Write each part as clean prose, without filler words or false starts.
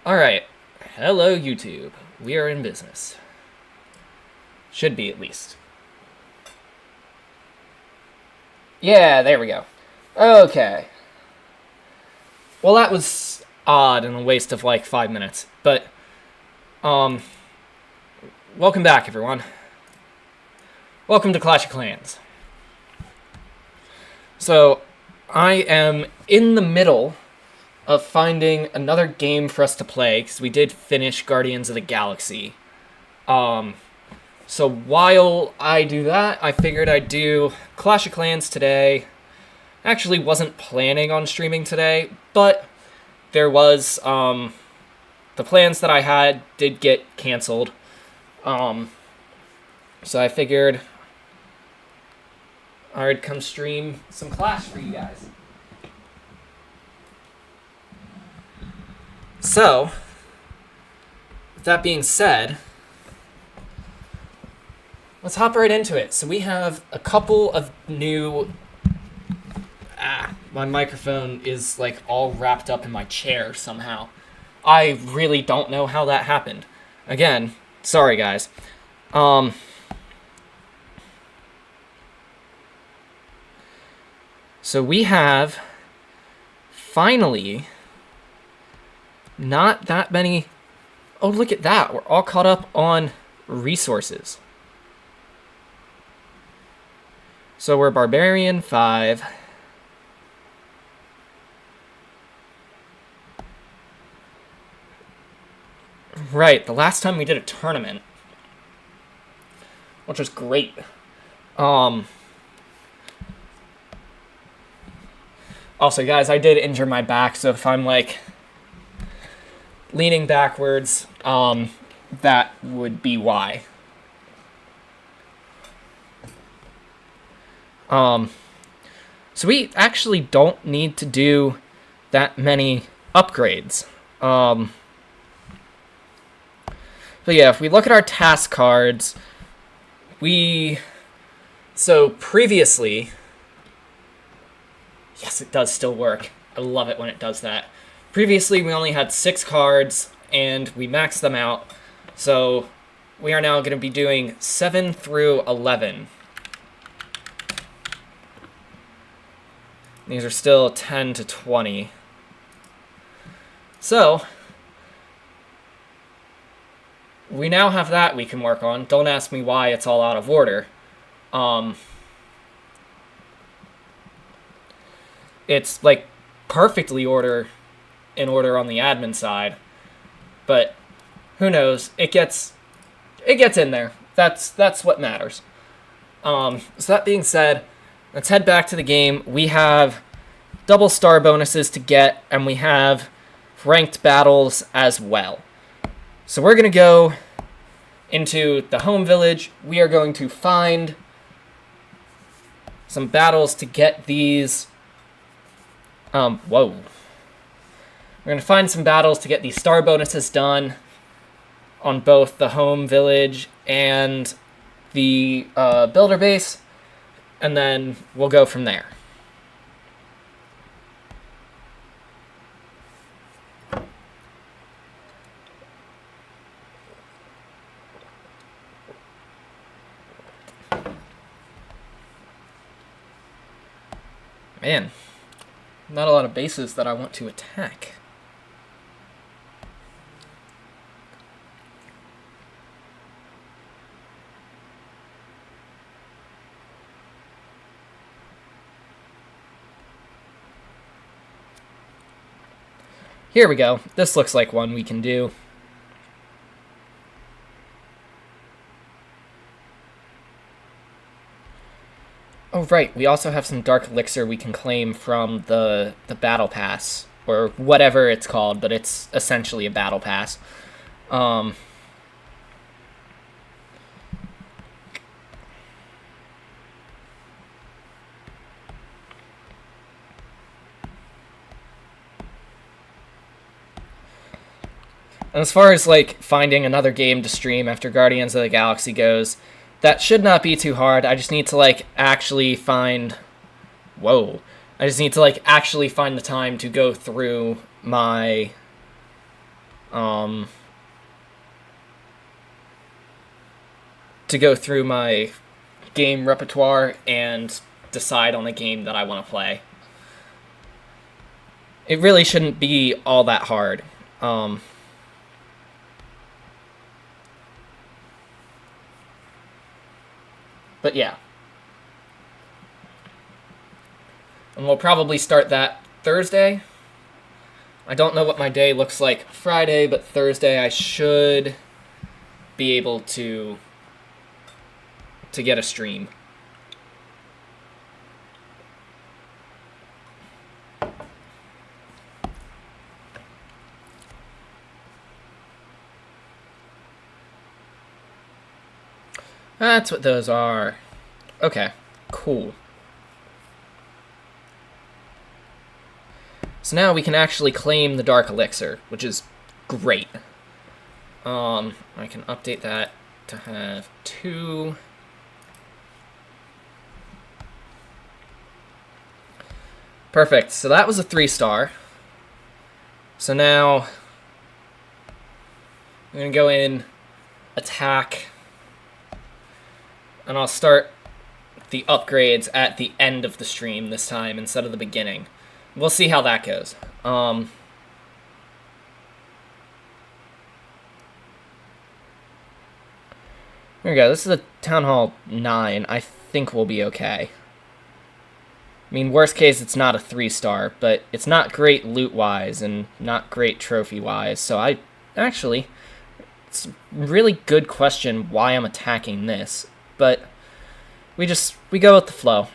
Alright. Hello, YouTube. We are in business. Should be, at least. Yeah, there we go. Okay. Well, that was odd and a waste of, 5 minutes. But, welcome back, everyone. Welcome to Clash of Clans. So, I am in the middle of finding another game for us to play, because we did finish Guardians of the Galaxy. So while I do that, I figured I'd do Clash of Clans today. Actually wasn't planning on streaming today, but there was, the plans that I had did get canceled. So I figured I'd come stream some Clash for you guys. So, with that being said, let's hop right into it. So we have a couple of new... my microphone is all wrapped up in my chair somehow. I really don't know how that happened. Again, sorry guys. So we have finally not that many... Oh, look at that. We're all caught up on resources. So we're Barbarian 5. Right, the last time we did a tournament, which was great. Also, guys, I did injure my back, so if I'm, leaning backwards, that would be why. So we actually don't need to do that many upgrades. But yeah, if we look at our task cards, so previously, yes, it does still work. I love it when it does that. Previously, we only had 6 cards, and we maxed them out. So we are now going to be doing 7 through 11. These are still 10 to 20. So we now have that we can work on. Don't ask me why it's all out of order. It's perfectly in order on the admin side, but who knows? It gets in there. That's what matters. So that being said, let's head back to the game. We have double star bonuses to get, and we have ranked battles as well. So we're going to go into the home village. We are going to find some battles to get these... We're going to find some battles to get these star bonuses done on both the home village and the builder base, and then we'll go from there. Man, not a lot of bases that I want to attack. Here we go. This looks like one we can do. Oh, right. We also have some Dark Elixir we can claim from the Battle Pass, or whatever it's called, but it's essentially a Battle Pass. And as far as, finding another game to stream after Guardians of the Galaxy goes, that should not be too hard. I just need to, actually find... Whoa. I just need to, actually find the time to go through my to go through my game repertoire and decide on a game that I want to play. It really shouldn't be all that hard. But yeah. And we'll probably start that Thursday. I don't know what my day looks like Friday, but Thursday I should be able to get a stream. That's what those are. Okay, cool. So now we can actually claim the Dark Elixir, which is great. I can update that to have 2. Perfect. So that was a 3-star. So now I'm going to go in, attack, and I'll start the upgrades at the end of the stream this time instead of the beginning. We'll see how that goes. There we go. This is a Town Hall 9. I think we'll be okay. I mean, worst case, it's not a 3-star, but it's not great loot-wise and not great trophy-wise. So actually, it's a really good question why I'm attacking this. But we go with the flow.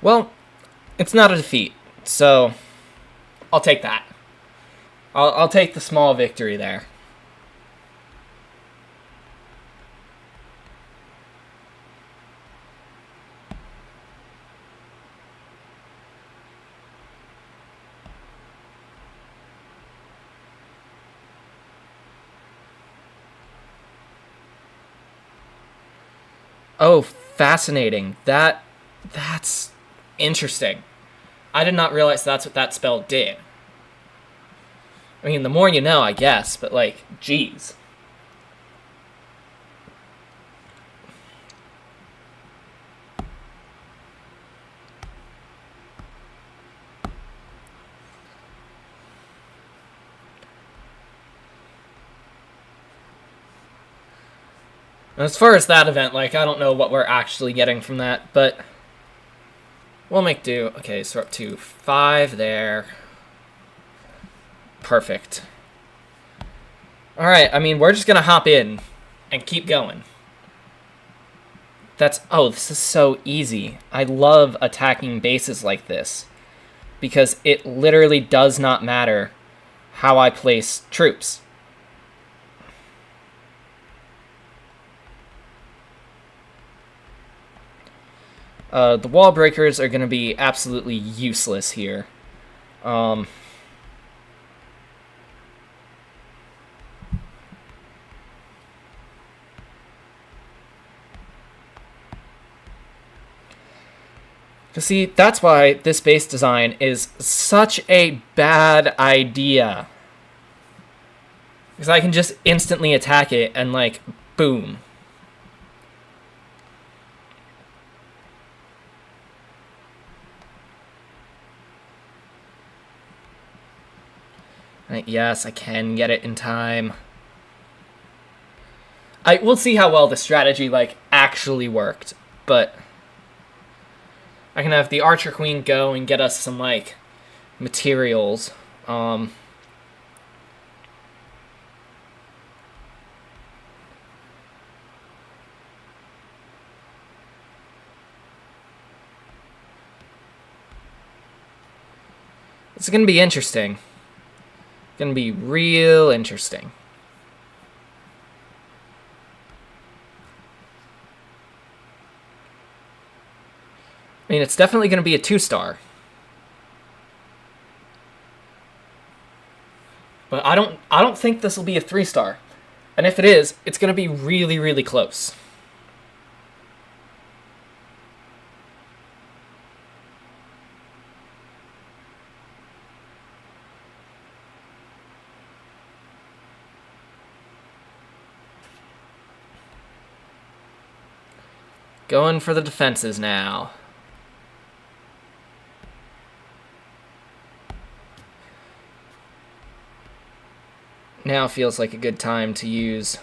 Well, it's not a defeat, so I'll take that. I'll take the small victory there. Oh, fascinating. That's interesting. I did not realize that's what that spell did. I mean, the more you know, I guess, but like, geez. As far as that event, like, I don't know what we're actually getting from that, but we'll make do. Okay, so we're up to 5 there. Perfect. Alright, I mean, we're just gonna hop in and keep going. Oh, this is so easy. I love attacking bases like this, because it literally does not matter how I place troops. The wall breakers are going to be absolutely useless here. See, that's why this base design is such a bad idea. Because I can just instantly attack it and, like, boom. Yes, I can get it in time. We'll see how well the strategy, like, actually worked, but I can have the Archer Queen go and get us some, like, materials. It's gonna be interesting. Gonna be real interesting. I mean, it's definitely gonna be a 2-star. But I don't think this will be a 3-star. And if it is, it's going to be really, really close. Going for the defenses now. Now feels like a good time to use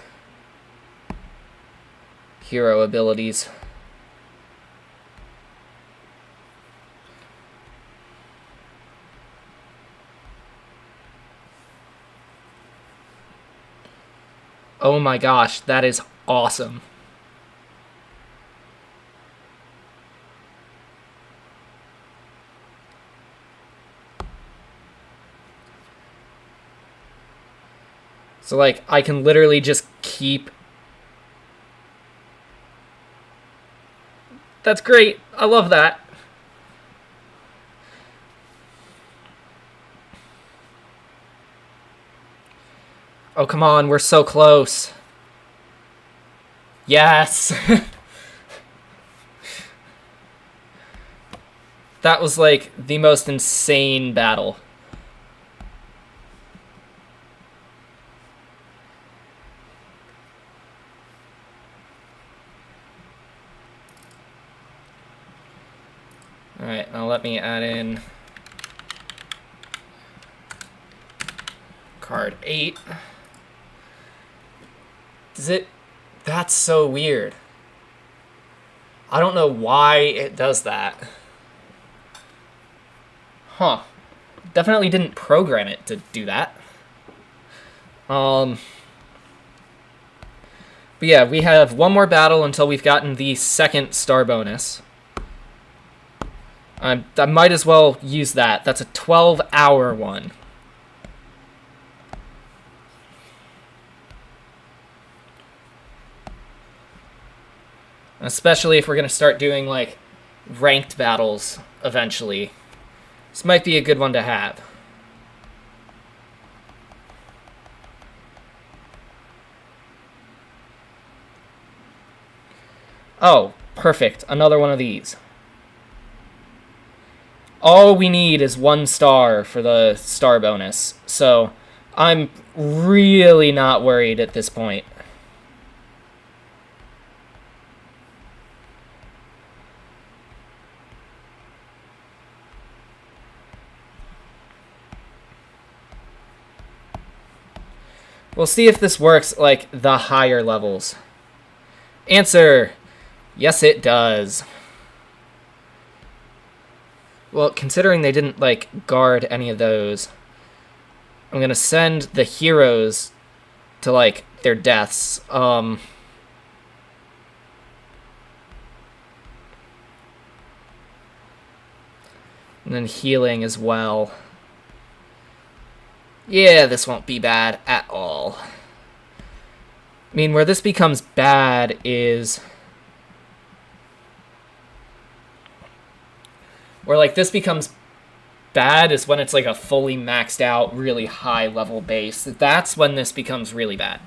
hero abilities. Oh my gosh, that is awesome. So, like, I can literally just keep... That's great. I love that. Oh, come on. We're so close. Yes. That was, like, the most insane battle. Alright, now let me add in card 8. Does it... That's so weird. I don't know why it does that. Huh. Definitely didn't program it to do that. But yeah, we have one more battle until we've gotten the 2nd star bonus. I might as well use that. That's a 12-hour one. Especially if we're going to start doing, like, ranked battles eventually. This might be a good one to have. Oh, perfect. Another one of these. All we need is 1 star for the star bonus. So I'm really not worried at this point. We'll see if this works, like, the higher levels. Answer: yes, it does. Well, considering they didn't, like, guard any of those, I'm going to send the heroes to, like, their deaths. And then healing as well. Yeah, this won't be bad at all. I mean, where this becomes bad is... Where, like, this becomes bad is when it's, like, a fully maxed out, really high level base. That's when this becomes really bad.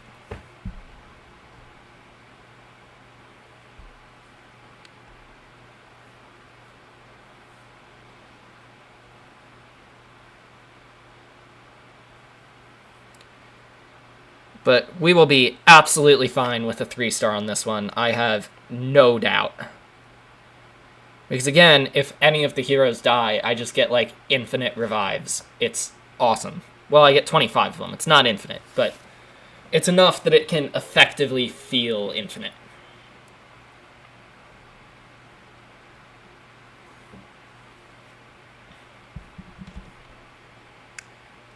But we will be absolutely fine with a 3-star on this one. I have no doubt. Because again, if any of the heroes die, I just get, like, infinite revives. It's awesome. Well, I get 25 of them. It's not infinite, but it's enough that it can effectively feel infinite.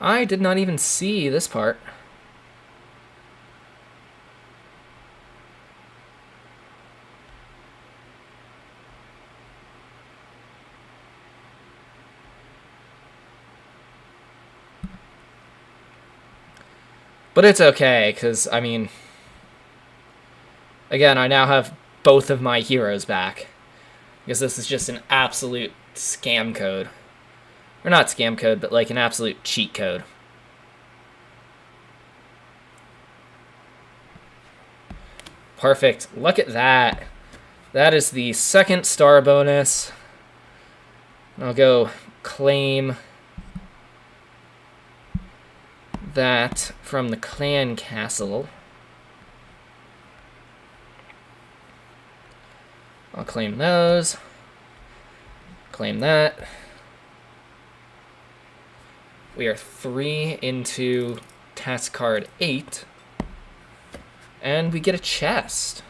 I did not even see this part. But it's okay, because, I mean... Again, I now have both of my heroes back. Because this is just an absolute scam code. Or not scam code, but like an absolute cheat code. Perfect. Look at that. That is the second star bonus. I'll go claim that from the clan castle. I'll claim those. Claim that. We are 3 into task card 8. And we get a chest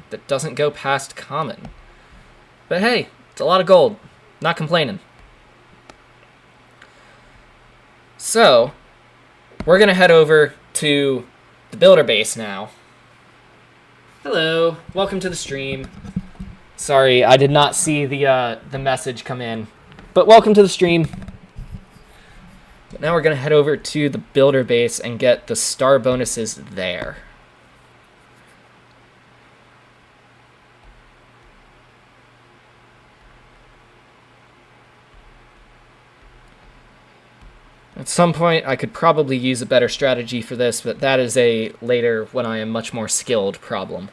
that doesn't go past common. But hey, it's a lot of gold. Not complaining. So, we're going to head over to the builder base now. Hello, welcome to the stream. Sorry, I did not see the message come in. But welcome to the stream. But now we're going to head over to the builder base and get the star bonuses there. At some point, I could probably use a better strategy for this, but that is a later, when I am much more skilled, problem.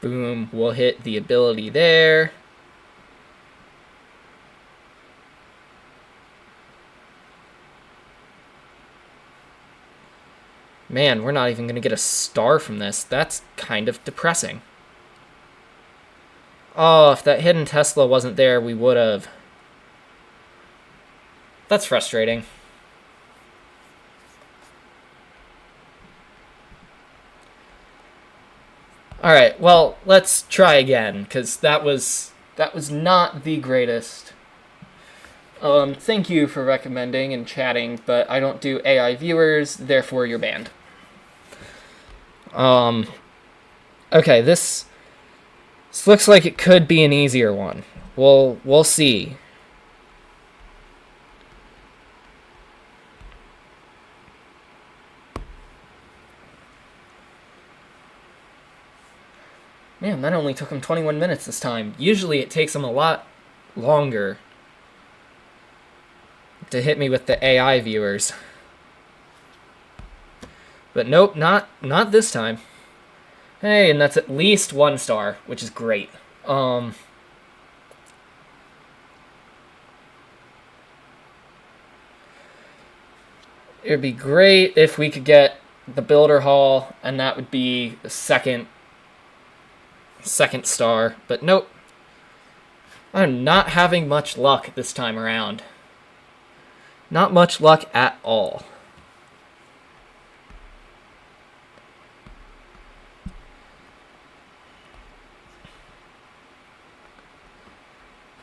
Boom, we'll hit the ability there. Man, we're not even going to get a star from this. That's kind of depressing. Oh, if that hidden Tesla wasn't there, we would have. That's frustrating. Alright, well, let's try again, because that was not the greatest. Thank you for recommending and chatting, but I don't do AI viewers, therefore you're banned. Okay, this looks like it could be an easier one. We'll see. Man, that only took him 21 minutes this time. Usually it takes him a lot longer to hit me with the AI viewers. But nope, not this time. Hey, and that's at least 1 star, which is great. It'd be great if we could get the Builder Hall, and that would be the second star. But nope. I'm not having much luck this time around. Not much luck at all.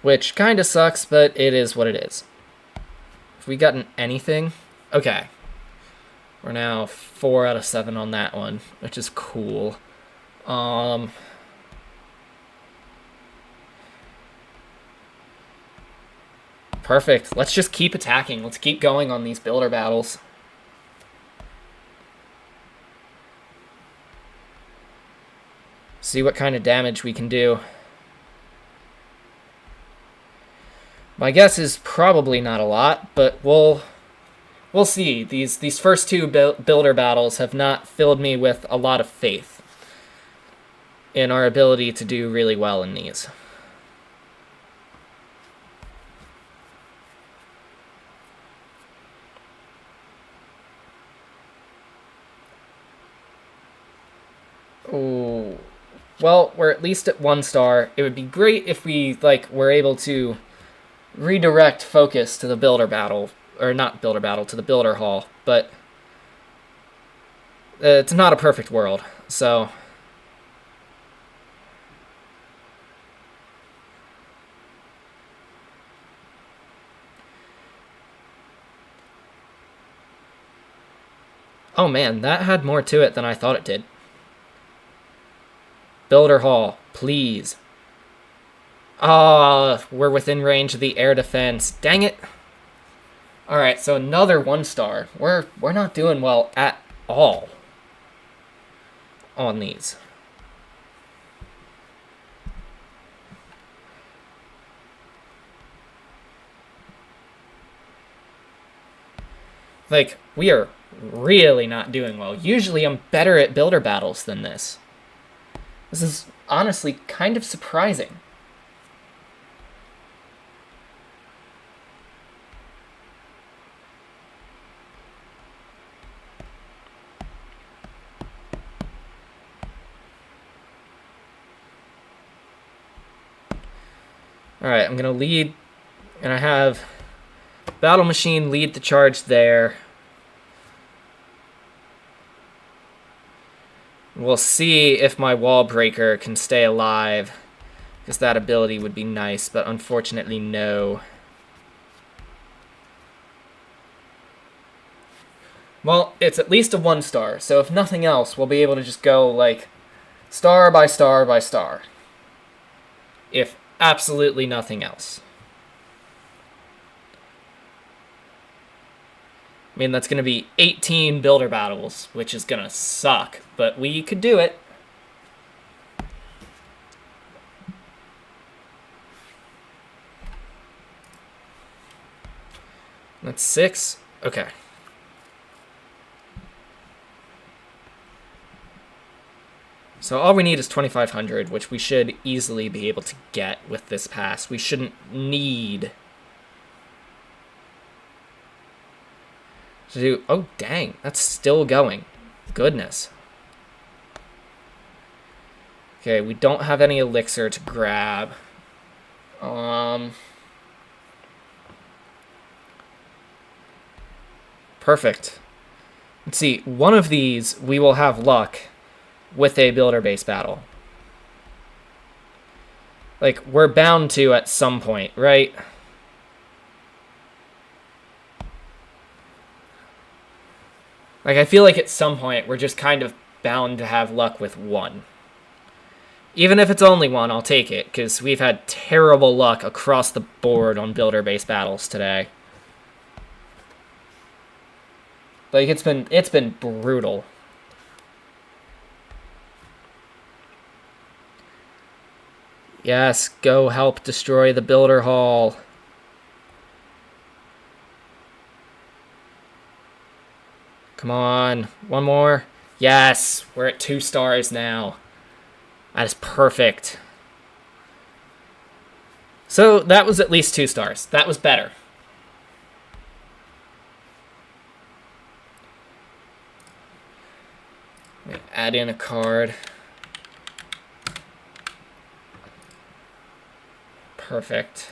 Which kind of sucks, but it is what it is. Have we gotten anything? Okay. We're now 4 out of 7 on that one, which is cool. Perfect. Let's just keep attacking. Let's keep going on these builder battles. See what kind of damage we can do. My guess is probably not a lot, but we'll see. These first 2 builder battles have not filled me with a lot of faith in our ability to do really well in these. Oh, well, we're at least at 1 star. It would be great if we were able to redirect focus to the builder battle, or not builder battle, to the builder hall, but it's not a perfect world, so oh man, that had more to it than I thought it did. Builder hall, please. We're within range of the air defense. Dang it. Alright, so another 1 star. We're not doing well at all on these. Like, we are really not doing well. Usually I'm better at builder battles than this. This is honestly kind of surprising. Alright, I'm going to lead, and I have Battle Machine lead the charge there. We'll see if my Wall Breaker can stay alive, because that ability would be nice, but unfortunately no. Well, it's at least a 1-star, so if nothing else, we'll be able to just go, like, star by star by star. If absolutely nothing else. I mean, that's going to be 18 builder battles, which is going to suck, but we could do it. That's 6. Okay. So all we need is 2,500, which we should easily be able to get with this pass. We shouldn't need to do... Oh, dang. That's still going. Goodness. Okay, we don't have any elixir to grab. Perfect. Let's see. One of these, we will have luck with a builder base battle. Like, we're bound to at some point, right? Like, I feel like at some point we're just kind of bound to have luck with one. Even if it's only one, I'll take it, because we've had terrible luck across the board on builder base battles today. Like, it's been brutal. Yes, go help destroy the builder hall. Come on, one more. Yes, we're at 2 stars now. That is perfect. So that was at least 2 stars. That was better. Add in a card. Perfect.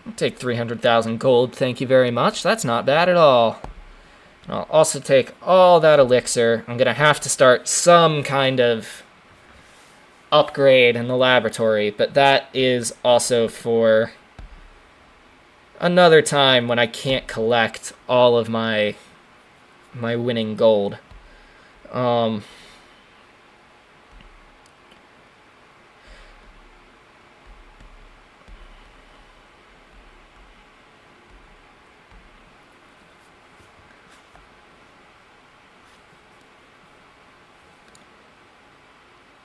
I'll take 300,000 gold, thank you very much. That's not bad at all. I'll also take all that elixir. I'm going to have to start some kind of upgrade in the laboratory, but that is also for another time when I can't collect all of my winning gold.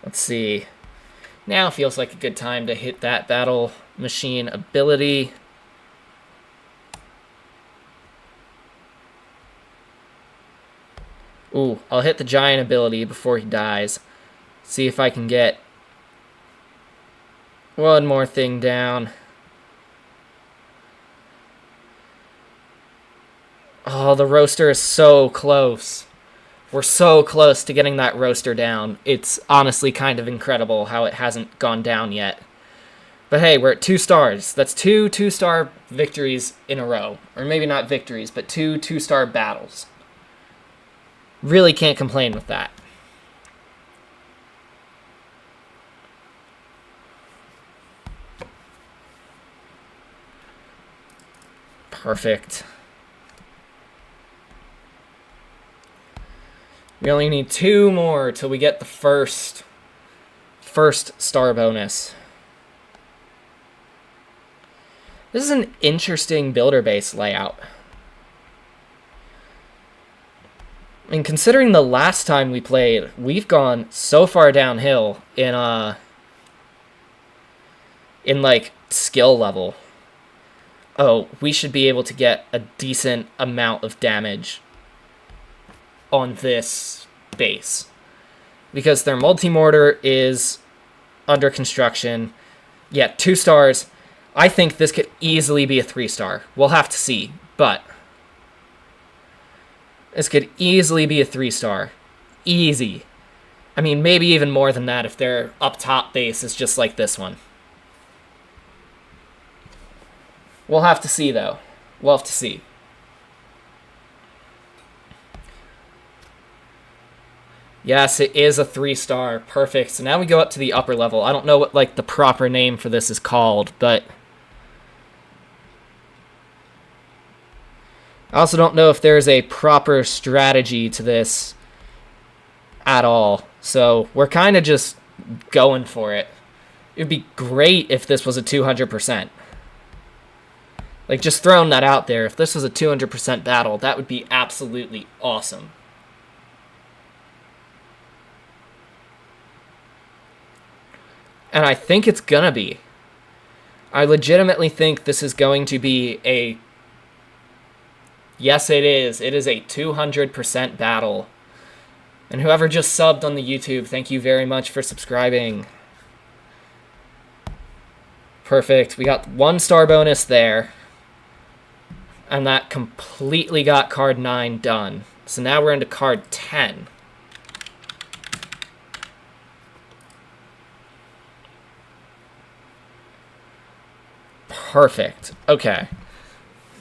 Let's see. Now feels like a good time to hit that battle machine ability. Ooh, I'll hit the giant ability before he dies. See if I can get one more thing down. Oh, the roaster is so close. We're so close to getting that roaster down. It's honestly kind of incredible how it hasn't gone down yet. But hey, we're at 2 stars. That's 2 2-star victories in a row. Or maybe not victories, but 2 2-star battles. Really can't complain with that. Perfect. We only need 2 more till we get the first star bonus. This is an interesting builder base layout. And considering the last time we played, we've gone so far downhill in like skill level. Oh, we should be able to get a decent amount of damage on this base, because their multi-mortar is under construction. Yeah, 2 stars. I think this could easily be a 3-star. We'll have to see, but this could easily be a 3-star. Easy. I mean, maybe even more than that if their up top base is just like this one. We'll have to see, though. We'll have to see. Yes, it is a 3-star. Perfect. So now we go up to the upper level. I don't know what, like, the proper name for this is called, but I also don't know if there's a proper strategy to this at all. So we're kind of just going for it. It would be great if this was a 200%. Like, just throwing that out there. If this was a 200% battle, that would be absolutely awesome. And I think it's gonna be. I legitimately think this is going to be a... Yes, it is. It is a 200% battle. And whoever just subbed on the YouTube, thank you very much for subscribing. Perfect. We got 1-star bonus there. And that completely got card 9 done. So now we're into card 10. Perfect. Okay.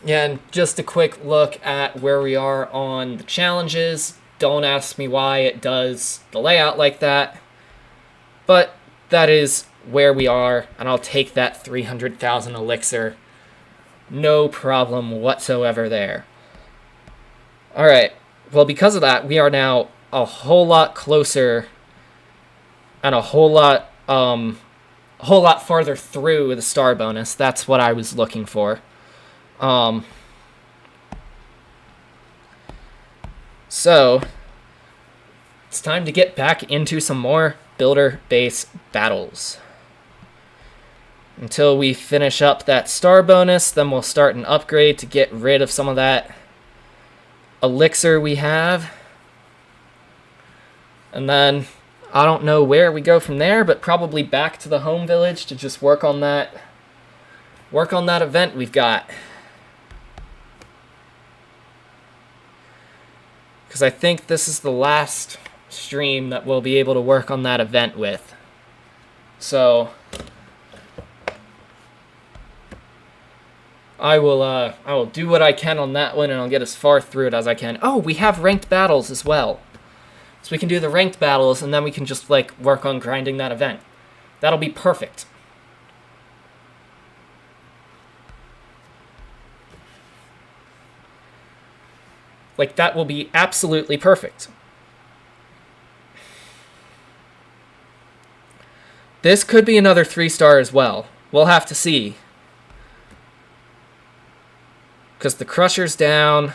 Yeah, and just a quick look at where we are on the challenges. Don't ask me why it does the layout like that. But that is where we are, and I'll take that 300,000 elixir. No problem whatsoever there. Alright, well, because of that, we are now a whole lot closer and a whole lot farther through the star bonus. That's what I was looking for. So it's time to get back into some more builder base battles. Until we finish up that star bonus, then we'll start an upgrade to get rid of some of that elixir we have. And then I don't know where we go from there, but probably back to the home village to just work on that event we've got. Because I think this is the last stream that we'll be able to work on that event with. So I will do what I can on that one, and I'll get as far through it as I can. Oh, we have ranked battles as well. So we can do the ranked battles, and then we can just, like, work on grinding that event. That'll be perfect. Like, that will be absolutely perfect. This could be another 3-star as well. We'll have to see. Because the Crusher's down.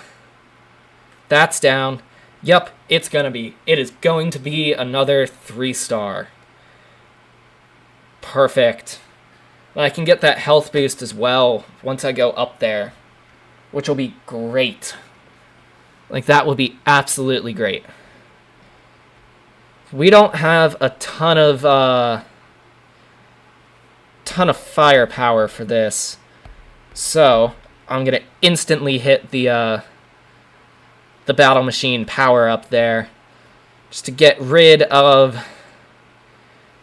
That's down. Yup, it's gonna be. It is going to be another 3-star. Perfect. And I can get that health boost as well once I go up there, which will be great. Like, that will be absolutely great. We don't have a ton of firepower for this, so I'm gonna instantly hit the battle machine power up there, just to get rid of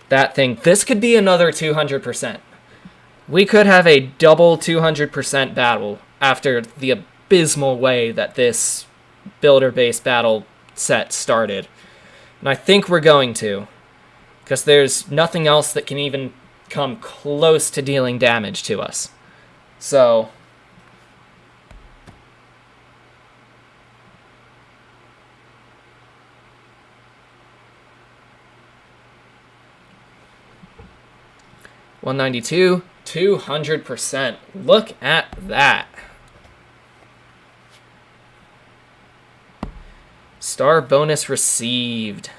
that thing. This could be another 200%. We could have a double 200% battle after the abysmal way that this builder-based battle set started. And I think we're going to, because there's nothing else that can even come close to dealing damage to us. So $192. 200%. Look at that. Star bonus received.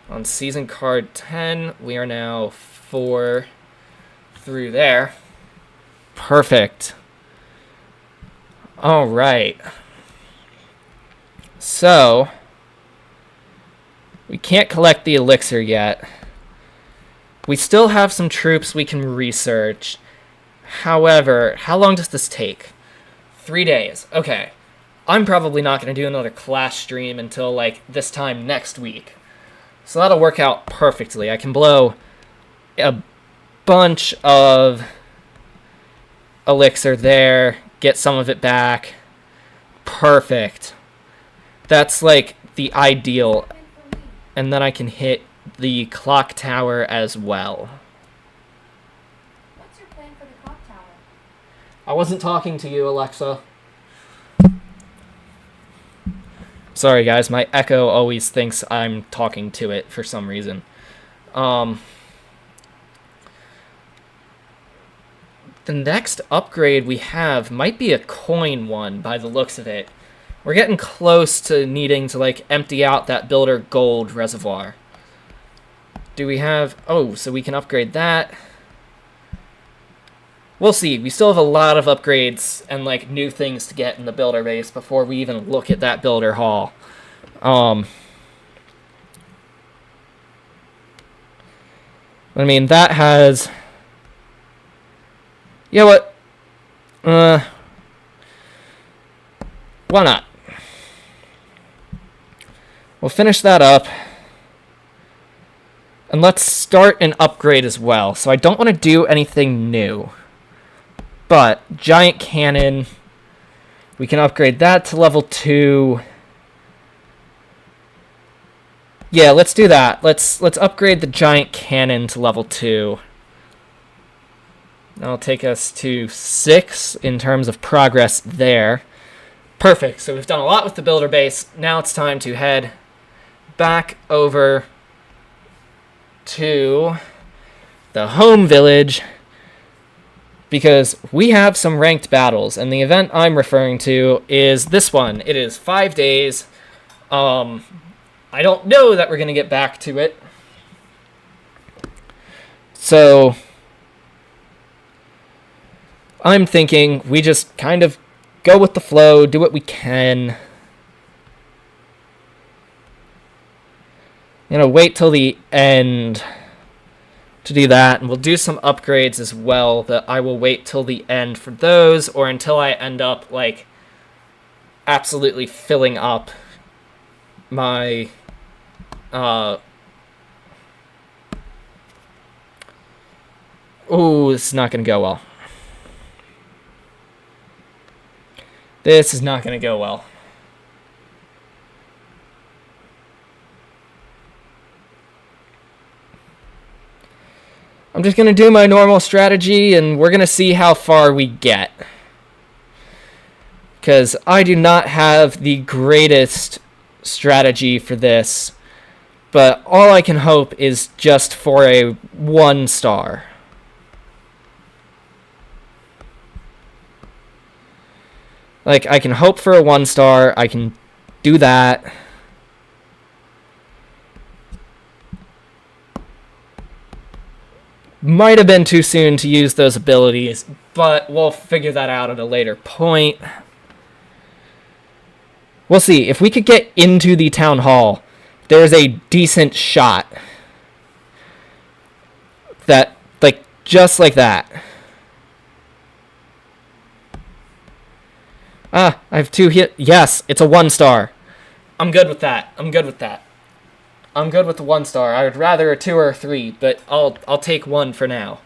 On season card 10, we are now 4 through there. Perfect. All right. So, we can't collect the elixir yet. We still have some troops we can research. However, how long does this take? 3 days. Okay. I'm probably not going to do another class stream until, like, this time next week. So that'll work out perfectly. I can blow a bunch of elixir there, get some of it back. Perfect. That's, like, the ideal. And then I can hit the clock tower as well. What's your plan for the clock tower? I wasn't talking to you, Alexa. Sorry, guys. My Echo always thinks I'm talking to it for some reason. The next upgrade we have might be a coin one by the looks of it. We're getting close to needing to, like, empty out that builder gold reservoir. Do we have... Oh, so we can upgrade that. We'll see. We still have a lot of upgrades and, like, new things to get in the builder base before we even look at that builder hall. I mean, that has... You know what? Why not? We'll finish that up. And let's start an upgrade as well. So I don't want to do anything new. But giant cannon, we can upgrade that to level 2. Yeah, let's do that. Let's upgrade the giant cannon to level 2. That'll take us to 6 in terms of progress there. Perfect. So we've done a lot with the builder base. Now it's time to head back over to the home village, because we have some ranked battles, and the event I'm referring to is this one. It is 5 days. I don't know that we're going to get back to it. So I'm thinking we just kind of go with the flow, do what we can. Wait till the end to do that, and we'll do some upgrades as well that I will wait till the end for those, or until I end up, like, absolutely filling up my oh, this is not going to go well. This is not going to go well. I'm just going to do my normal strategy, and we're going to see how far we get. Because I do not have the greatest strategy for this, but all I can hope is just for a 1 star. Like, I can hope for a 1 star, I can do that. Might have been too soon to use those abilities, but we'll figure that out at a later point. We'll see. If we could get into the town hall, there's a decent shot that, like, just like that. I have 2 hit. Yes, it's a 1 star. I'm good with that. I'm good with the 1 star. I would rather a 2 or a 3, but I'll take 1 for now.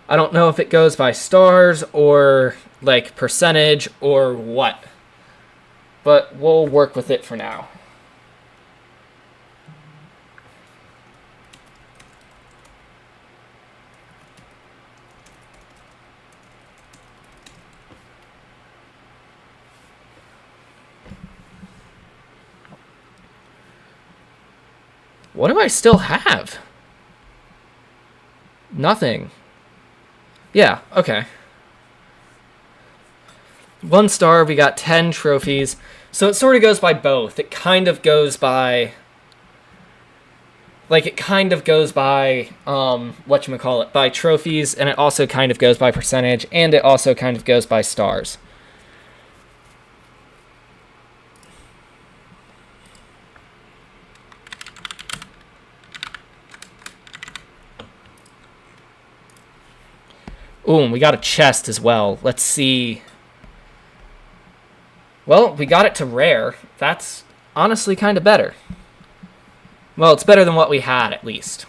I don't know if it goes by stars or, like, percentage or what, but we'll work with it for now. What do I still have? Nothing. Yeah, okay. 1 star, we got 10 trophies. So it sort of goes by both. It kind of goes by... Like, it kind of goes by, whatchamacallit, by trophies, and it also kind of goes by percentage, and it also kind of goes by stars. Ooh, and we got a chest as well. Let's see. Well, we got it to rare. That's honestly kind of better. Well, it's better than what we had, at least.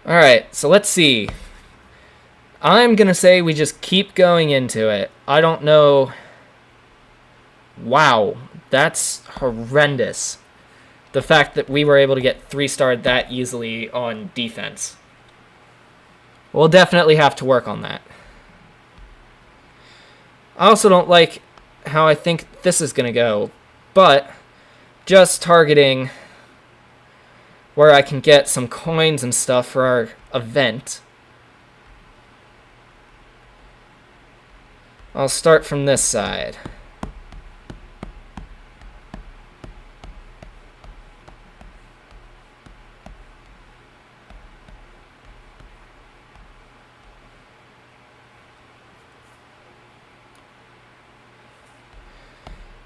Alright, so let's see. I'm gonna say we just keep going into it. I don't know... Wow, that's horrendous. The fact that we were able to get 3-starred that easily on defense. We'll definitely have to work on that. I also don't like how I think this is going to go, but just targeting where I can get some coins and stuff for our event. I'll start from this side.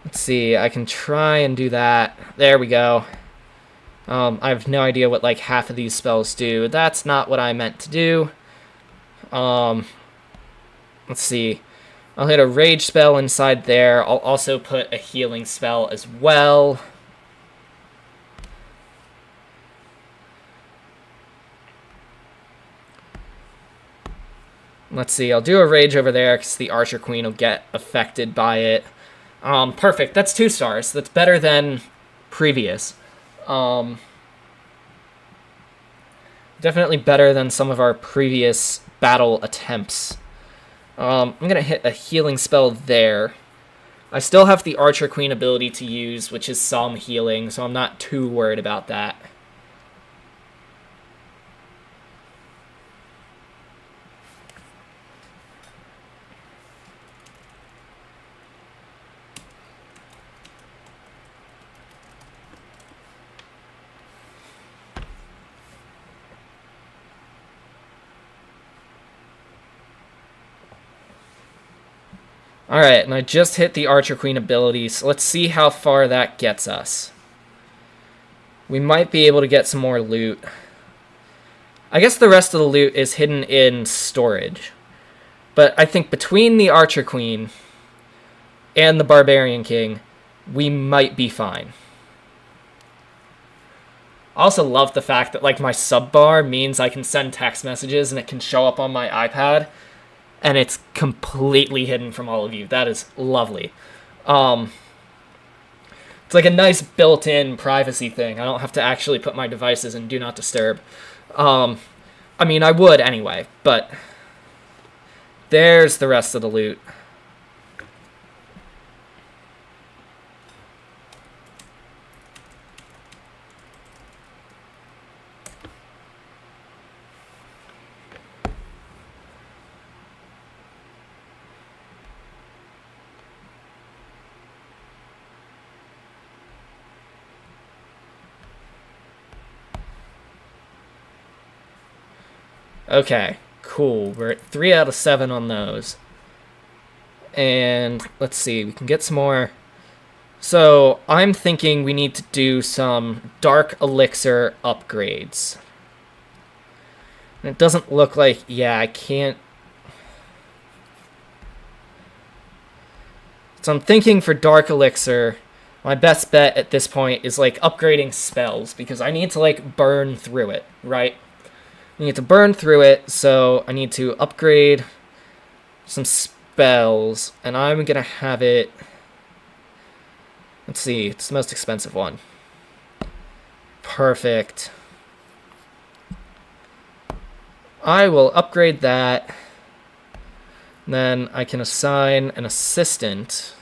Let's see, I can try and do that. There we go. I have no idea what like half of these spells do. That's not what I meant to do. Let's see. I'll hit a rage spell inside there. I'll also put a healing spell as well. Let's see, I'll do a rage over there because the Archer Queen will get affected by it. Perfect. That's 2 stars. That's better than previous. Definitely better than some of our previous battle attempts. I'm going to hit a healing spell there. I still have the Archer Queen ability to use, which is some healing, so I'm not too worried about that. Alright, and I just hit the Archer Queen ability, so let's see how far that gets us. We might be able to get some more loot. I guess the rest of the loot is hidden in storage. But I think between the Archer Queen and the Barbarian King, we might be fine. I also love the fact that like my sub bar means I can send text messages and it can show up on my iPad. And it's completely hidden from all of you. That is lovely. It's like a nice built-in privacy thing. I don't have to actually put my devices in Do Not Disturb. I mean, I would anyway, but there's the rest of the loot. Okay, cool. We're at 3 out of 7 on those. And let's see, we can get some more. So I'm thinking we need to do some Dark Elixir upgrades. And it doesn't look like, yeah, I can't. So I'm thinking for Dark Elixir, my best bet at this point is like upgrading spells, because I need to like burn through it, right? I need to burn through it, so I need to upgrade some spells, and I'm going to have it... Let's see, it's the most expensive one. Perfect. I will upgrade that. Then I can assign an assistant.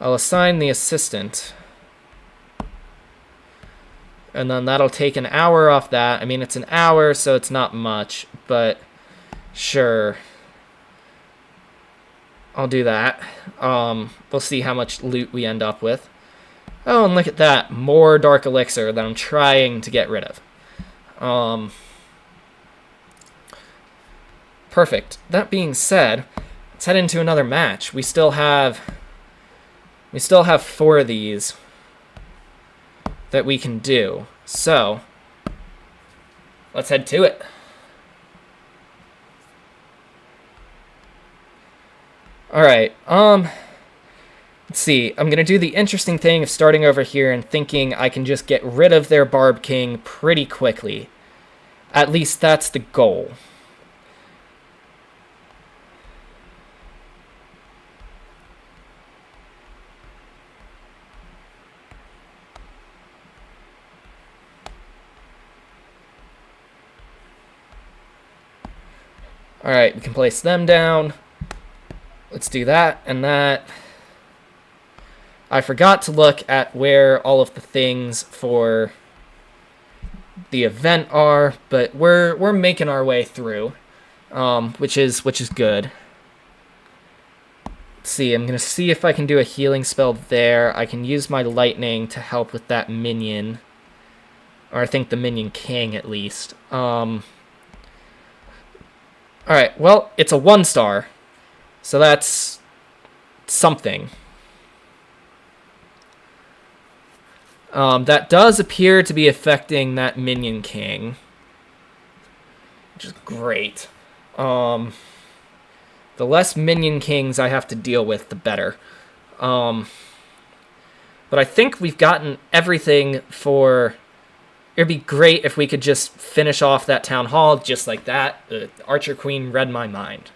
I'll assign the assistant. And then that'll take an hour off that. I mean, it's an hour, so it's not much, but sure. I'll do that. We'll see how much loot we end up with. Oh, and look at that. More Dark Elixir that I'm trying to get rid of. Perfect. That being said, let's head into another match. We still have 4 of these that we can do. So, let's head to it. Alright, let's see. I'm going to do the interesting thing of starting over here and thinking I can just get rid of their Barb King pretty quickly. At least that's the goal. Alright, we can place them down. Let's do that and that. I forgot to look at where all of the things for the event are, but we're making our way through, which is good. Let's see, I'm gonna see if I can do a healing spell there. I can use my lightning to help with that minion, or I think the minion king at least. Alright, well, it's a 1-star, so that's something. That does appear to be affecting that minion king, which is great. The less minion kings I have to deal with, the better. But I think we've gotten everything for... It'd be great if we could just finish off that town hall just like that. The Archer Queen read my mind.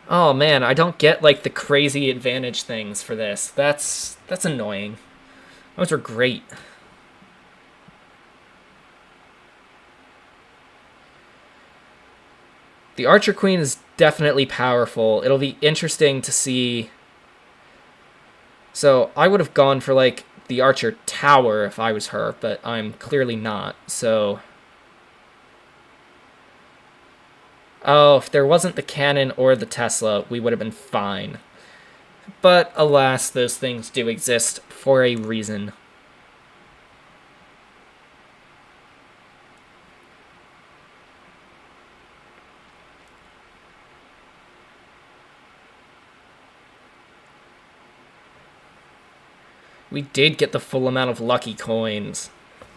Oh man, I don't get like the crazy advantage things for this. That's annoying. Those are great. The Archer Queen is definitely powerful. It'll be interesting to see. So I would have gone for like the Archer Tower if I was her, but I'm clearly not. So oh, if there wasn't the cannon or the Tesla, we would have been fine. But alas, those things do exist for a reason. We did get the full amount of lucky coins.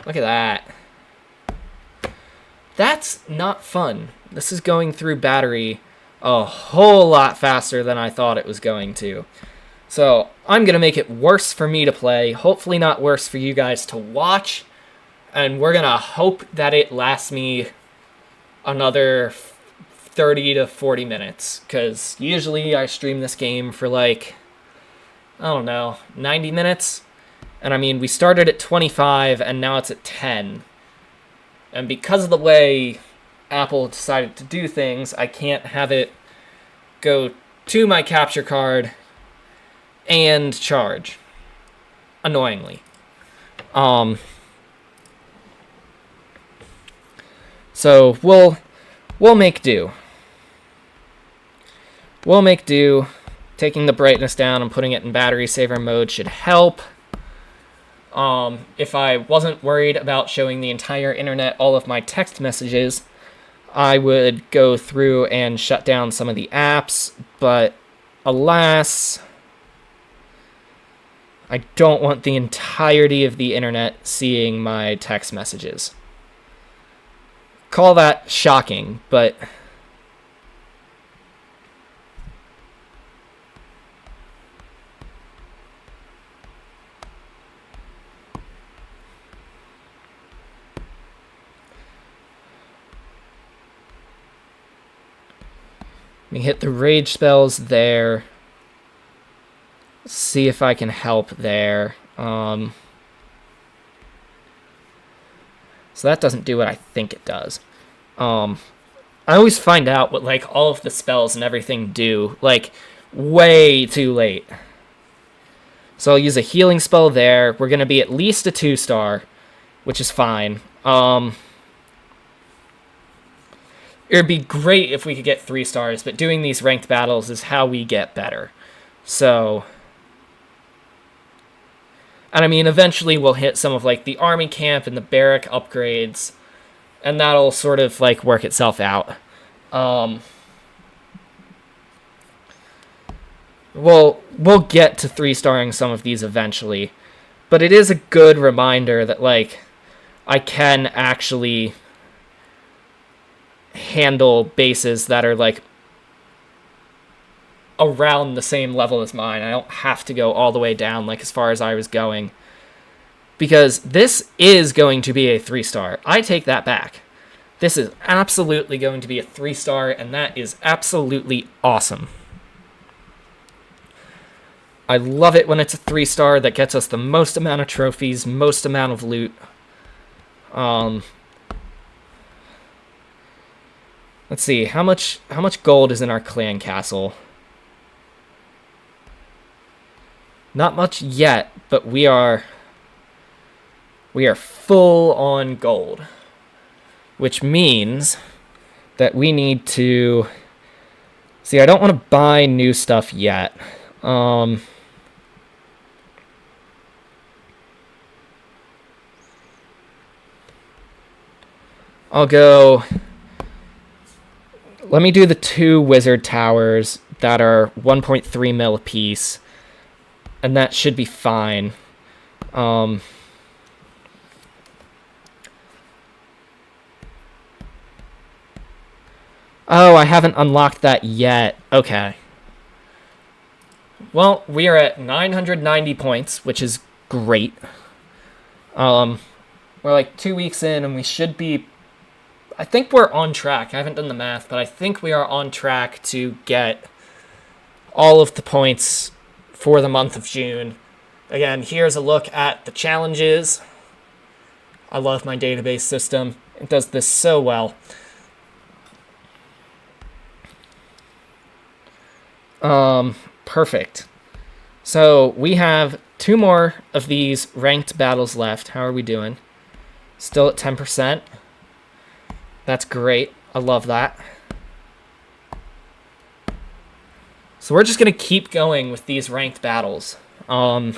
Look at that. That's not fun. This is going through battery a whole lot faster than I thought it was going to. So I'm going to make it worse for me to play, hopefully not worse for you guys to watch, and we're going to hope that it lasts me another 30 to 40 minutes, because usually I stream this game for like, I don't know, 90 minutes, and I mean, we started at 25, and now it's at 10, and because of the way Apple decided to do things, I can't have it go to my capture card and charge, annoyingly. So we'll make do. We'll make do. Taking the brightness down and putting it in battery saver mode should help. If I wasn't worried about showing the entire internet all of my text messages, I would go through and shut down some of the apps, but alas, I don't want the entirety of the internet seeing my text messages. Call that shocking, but Let me hit the rage spells there. See if I can help there. So that doesn't do what I think it does. I always find out what, like, all of the spells and everything do, like, way too late. So I'll use a healing spell there. We're going to be at least a 2-star, which is fine. It would be great if we could get 3 stars, but doing these ranked battles is how we get better. So, and I mean, eventually we'll hit some of, like, the army camp and the barrack upgrades, and that'll sort of, like, work itself out. We'll get to 3-starring some of these eventually, but it is a good reminder that, like, I can actually handle bases that are, like, around the same level as mine. I don't have to go all the way down, like, as far as I was going, because this is going to be a 3-star. I take that back. This is absolutely going to be a 3-star, and that is absolutely awesome. I love it when it's a 3-star. That gets us the most amount of trophies, most amount of loot. Let's see, how much gold is in our clan castle? Not much yet, but we are full on gold, which means that we need to see. I don't want to buy new stuff yet. I'll go. Let me do the 2 wizard towers that are 1.3 mil apiece, and that should be fine. Oh, I haven't unlocked that yet. Okay. Well, we are at 990 points, which is great. We're like 2 weeks in, and we should be... I think we're on track. I haven't done the math, but I think we are on track to get all of the points for the month of June. Again, here's a look at the challenges. I love my database system. It does this so well. Perfect. So we have 2 more of these ranked battles left. How are we doing? Still at 10%. That's great. I love that. So we're just going to keep going with these ranked battles. We're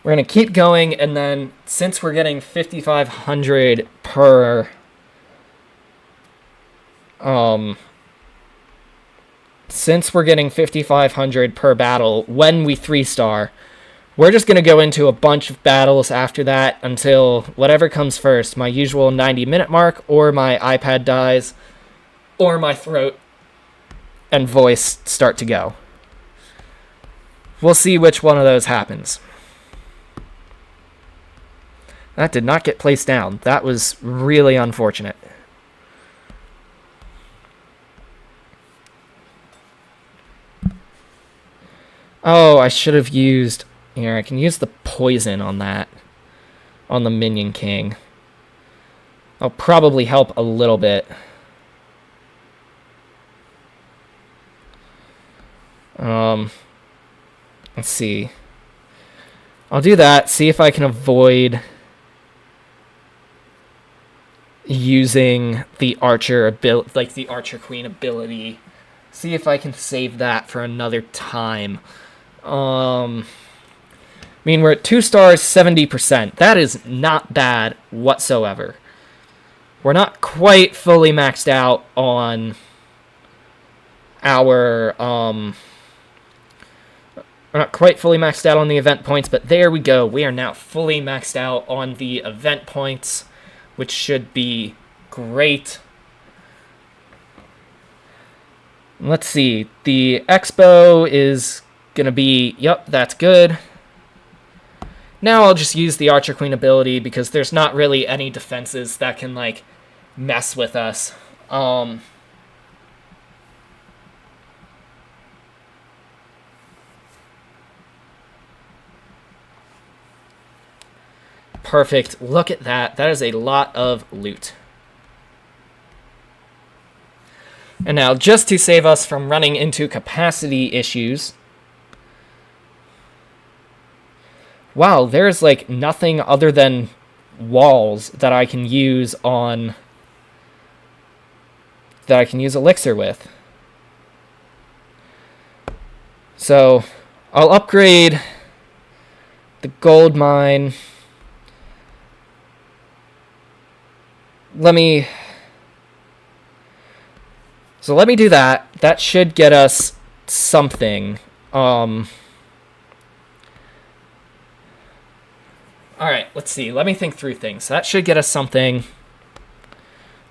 going to keep going, and then since we're getting 5,500 per... since we're getting 5,500 per battle when we 3-star, we're just going to go into a bunch of battles after that until whatever comes first, my usual 90-minute mark, or my iPad dies, or my throat and voice start to go. We'll see which one of those happens. That did not get placed down. That was really unfortunate. Oh, I should have used... Here, I can use the poison on that. On the Minion King. I'll probably help a little bit. Let's see. I'll do that, see if I can avoid using the archer ability, like the archer queen ability. See if I can save that for another time. I mean, we're at 2 stars, 70%. That is not bad whatsoever. We're not quite fully maxed out on our, we're not quite fully maxed out on the event points, but there we go. We are now fully maxed out on the event points, which should be great. Let's see. The expo is going to be, yep, that's good. Now I'll just use the Archer Queen ability because there's not really any defenses that can, like, mess with us. Perfect. Look at that. That is a lot of loot. And now, just to save us from running into capacity issues... Wow, there's, like, nothing other than walls that I can use on... that I can use elixir with. So, I'll upgrade the gold mine. Let me do that. That should get us something. Alright, let's see. Let me think through things. That should get us something.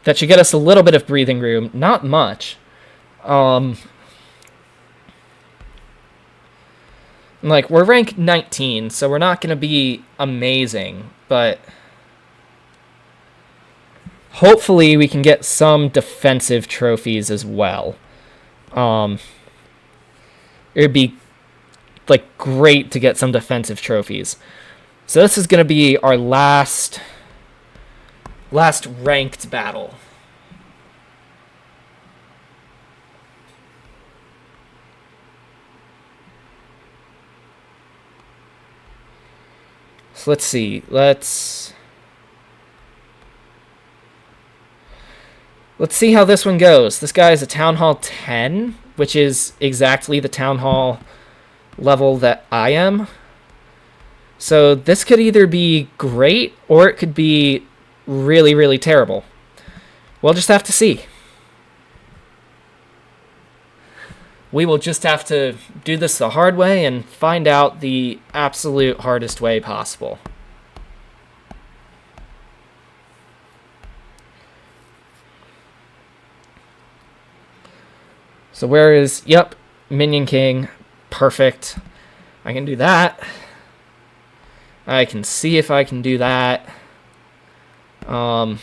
That should get us a little bit of breathing room. Not much. Like, we're rank 19, so we're not going to be amazing, but hopefully we can get some defensive trophies as well. It'd be, like, great to get some defensive trophies. So this is going to be our last ranked battle. So let's see. Let's see how this one goes. This guy is a Town Hall 10, which is exactly the Town Hall level that I am. So this could either be great or it could be really, really terrible. We'll just have to see. We will just have to do this the hard way and find out the absolute hardest way possible. So where is... Yep, Minion King. Perfect. I can do that. I can see if I can do that. Let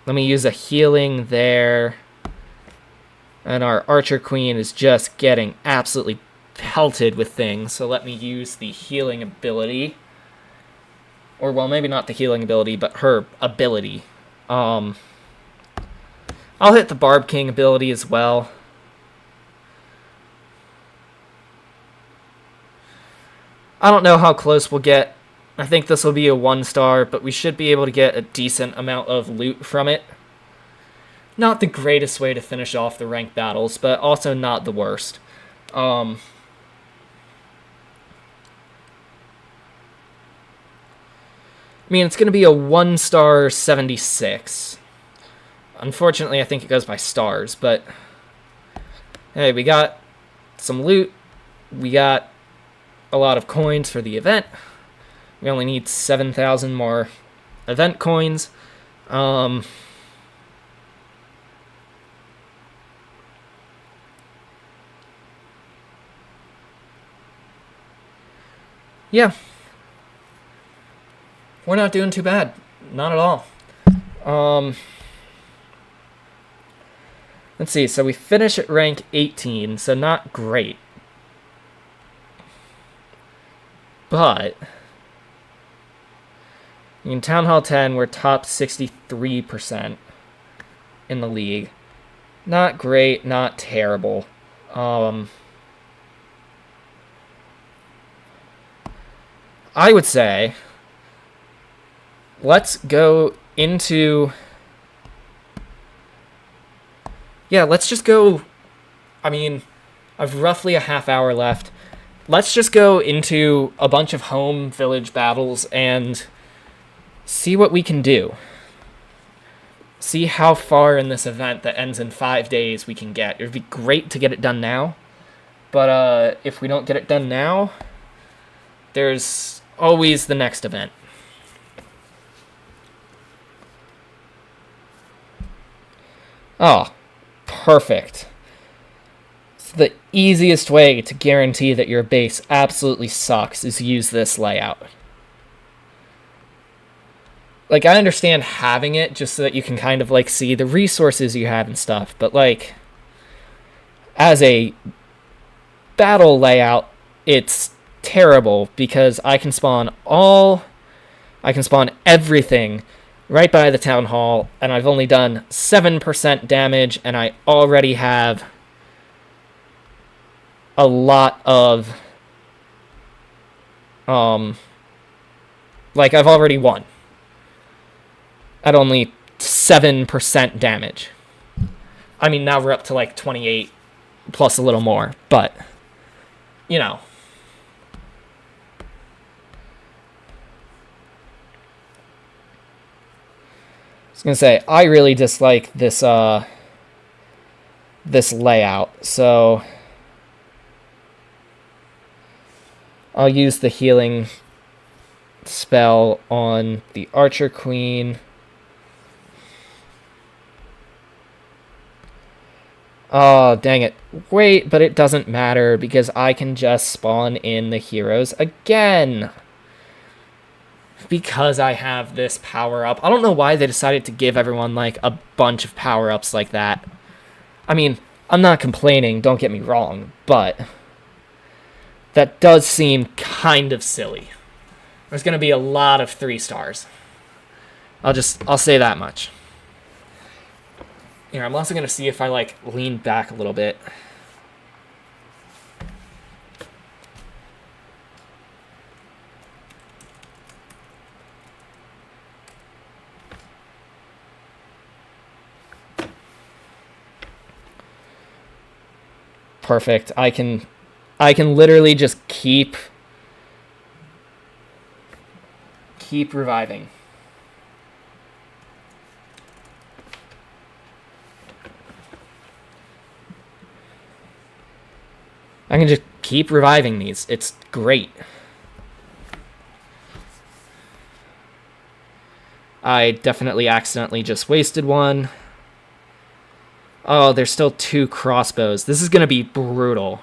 me use a healing there. And our Archer Queen is just getting absolutely pelted with things. So let me use the healing ability. Or, well, maybe not the healing ability, but her ability. I'll hit the Barb King ability as well. I don't know how close we'll get. I think this will be a 1-star, but we should be able to get a decent amount of loot from it. Not the greatest way to finish off the ranked battles, but also not the worst. I mean, it's going to be a 1-star 76. Unfortunately, I think it goes by stars, but hey, we got some loot. We got a lot of coins for the event. We only need 7,000 more event coins. Yeah. We're not doing too bad. Not at all. Let's see. So we finish at rank 18, so not great. But in Town Hall 10, we're top 63% in the league. Not great, not terrible. I would say let's go into... Yeah, let's just go... I mean, I've roughly a half hour left. Let's just go into a bunch of home village battles and see what we can do. See how far in this event that ends in 5 days we can get. It would be great to get it done now. But if we don't get it done now, there's always the next event. Oh, perfect. It's the easiest way to guarantee that your base absolutely sucks is use this layout. Like, I understand having it just so that you can kind of, like, see the resources you have and stuff, but, like, as a battle layout, it's terrible because I can spawn all I can spawn everything right by the town hall, and I've only done 7% damage, and I already have a lot of, like, I've already won at only 7% damage. I mean, now we're up to, like, 28 plus a little more, but, you know. I was gonna say, I really dislike this, this layout, so I'll use the healing spell on the Archer Queen. Oh, dang it. Wait, but it doesn't matter because I can just spawn in the heroes again. Because I have this power-up. I don't know why they decided to give everyone, like, a bunch of power-ups like that. I mean, I'm not complaining, don't get me wrong, but that does seem kind of silly. There's going to be a lot of 3 stars. I'll say that much. Here, I'm also going to see if I, like, lean back a little bit. Perfect. I can literally just keep reviving. I can just keep reviving these. It's great. I definitely accidentally just wasted one. Oh, there's still 2 crossbows. This is going to be brutal.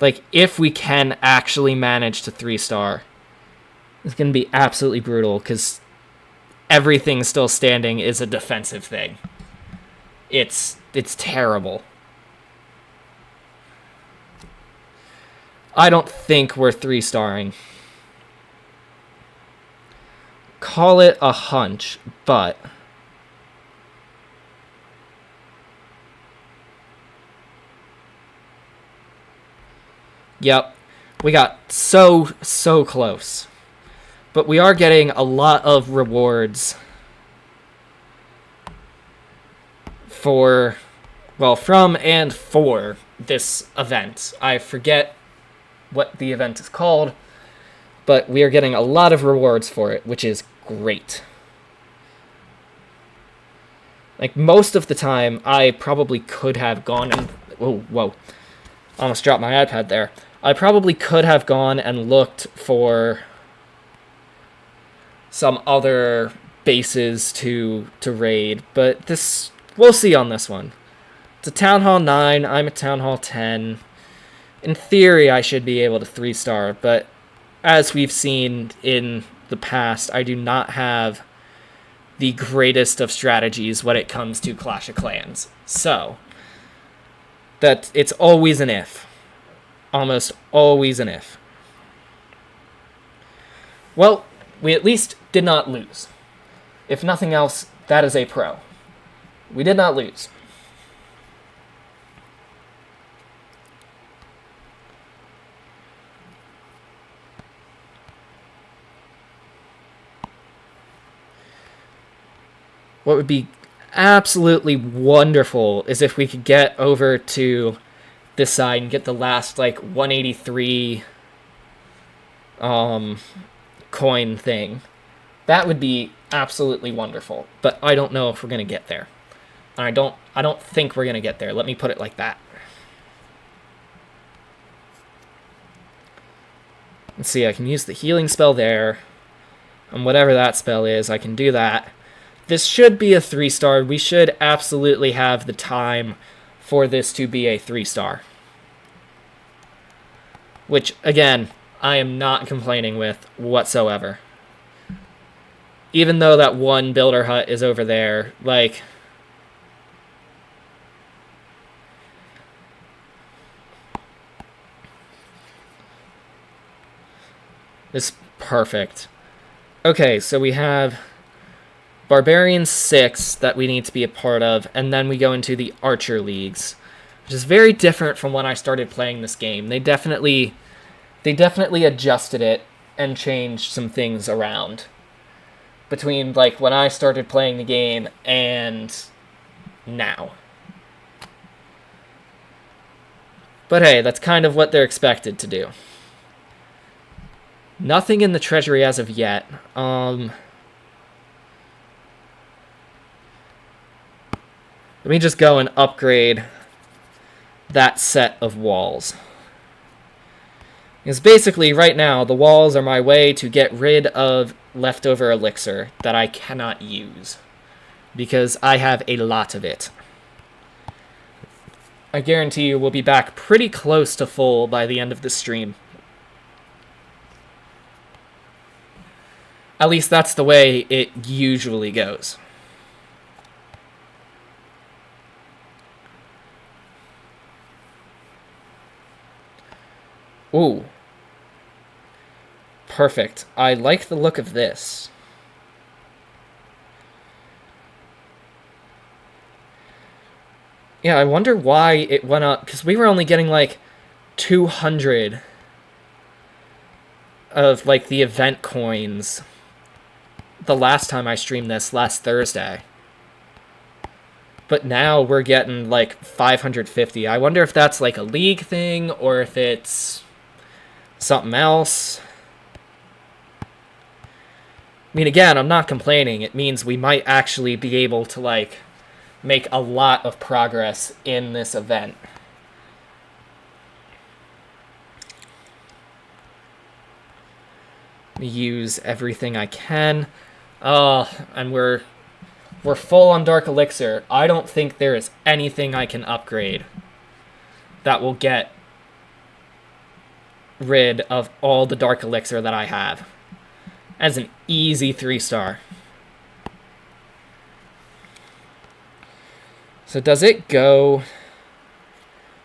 Like, if we can actually manage to 3-star, it's going to be absolutely brutal, because everything still standing is a defensive thing. It's terrible. I don't think we're 3-starring. Call it a hunch, but yep, we got so close. But we are getting a lot of rewards for, well, from and for this event. I forget what the event is called, but we are getting a lot of rewards for it, which is great. Like, most of the time, I probably could have gone and... Whoa. Almost dropped my iPad there. I probably could have gone and looked for some other bases to raid, but this... We'll see on this one. It's a Town Hall 9, I'm a Town Hall 10. In theory, I should be able to 3-star, but as we've seen in the past, I do not have the greatest of strategies when it comes to Clash of Clans. So, that it's always an if. Almost always an if. Well, we at least did not lose. If nothing else, that is a pro. We did not lose. What would be absolutely wonderful is if we could get over to this side and get the last, like, 183 coin thing. That would be absolutely wonderful, but I don't know if we're going to get there. I don't think we're going to get there. Let me put it like that. Let's see, I can use the healing spell there, and whatever that spell is, I can do that. This should be a 3-star. We should absolutely have the time for this to be a 3-star. Which, again, I am not complaining with whatsoever. Even though that one builder hut is over there, like... It's perfect. Okay, so we have Barbarian 6 that we need to be a part of, and then we go into the Archer Leagues, which is very different from when I started playing this game. They definitely adjusted it and changed some things around between like when I started playing the game and now. But hey, that's kind of what they're expected to do. Nothing in the treasury as of yet. Let me just go and upgrade that set of walls. Because basically, right now, the walls are my way to get rid of leftover elixir that I cannot use. Because I have a lot of it. I guarantee you we'll be back pretty close to full by the end of the stream. At least that's the way it usually goes. Ooh. Perfect. I like the look of this. Yeah, I wonder why it went up, because we were only getting like 200 of like the event coins the last time I streamed this, last Thursday. But now we're getting like 550. I wonder if that's like a league thing or if it's something else. I mean, again, I'm not complaining. It means we might actually be able to like make a lot of progress in this event. Use everything I can. And we're full on Dark Elixir. I don't think there is anything I can upgrade that will get rid of all the Dark Elixir that I have. As an easy 3-star. So does it go...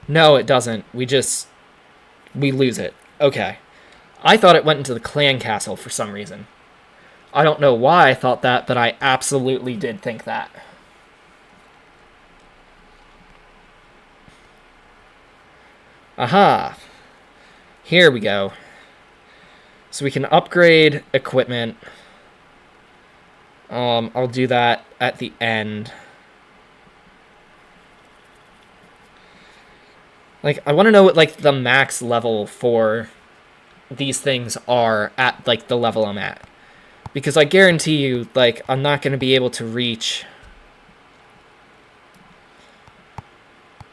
No, it doesn't. We lose it. Okay. I thought it went into the clan castle for some reason. I don't know why I thought that, but I absolutely did think that. Aha! Here we go. So we can upgrade equipment. I'll do that at the end. Like, I want to know what, like, the max level for these things are at, like, the level I'm at. Because I guarantee you, like, I'm not going to be able to reach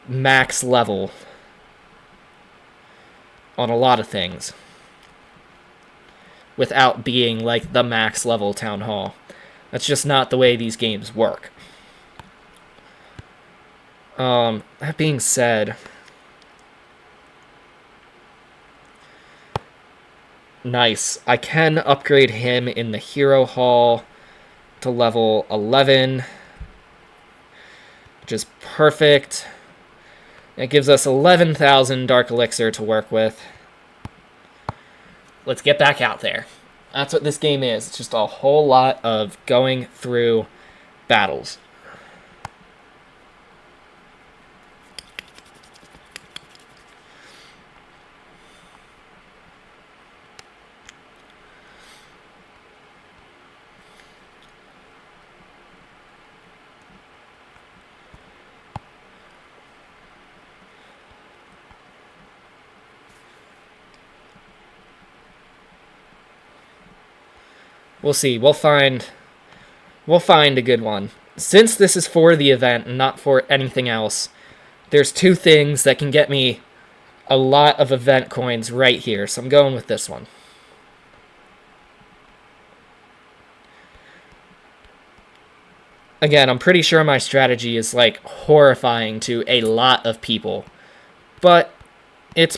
max level on a lot of things without being, like, the max level town hall. That's just not the way these games work. That being said... Nice. I can upgrade him in the Hero Hall to level 11, which is perfect. It gives us 11,000 Dark Elixir to work with. Let's get back out there. That's what this game is. It's just a whole lot of going through battles. We'll see. We'll find a good one. Since this is for the event and not for anything else, there's two things that can get me a lot of event coins right here. So I'm going with this one. Again, I'm pretty sure my strategy is like horrifying to a lot of people. But it's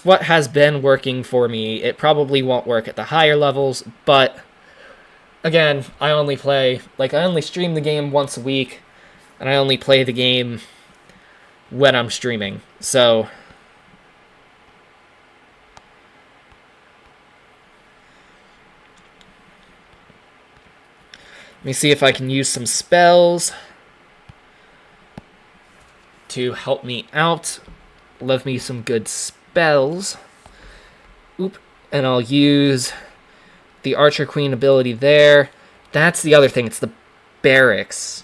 what has been working for me. It probably won't work at the higher levels, but again, I only stream the game once a week, and I only play the game when I'm streaming. So Let me see if I can use some spells to help me out. Love me some good spells. Oop. And I'll use the Archer Queen ability there. That's the other thing. It's the barracks.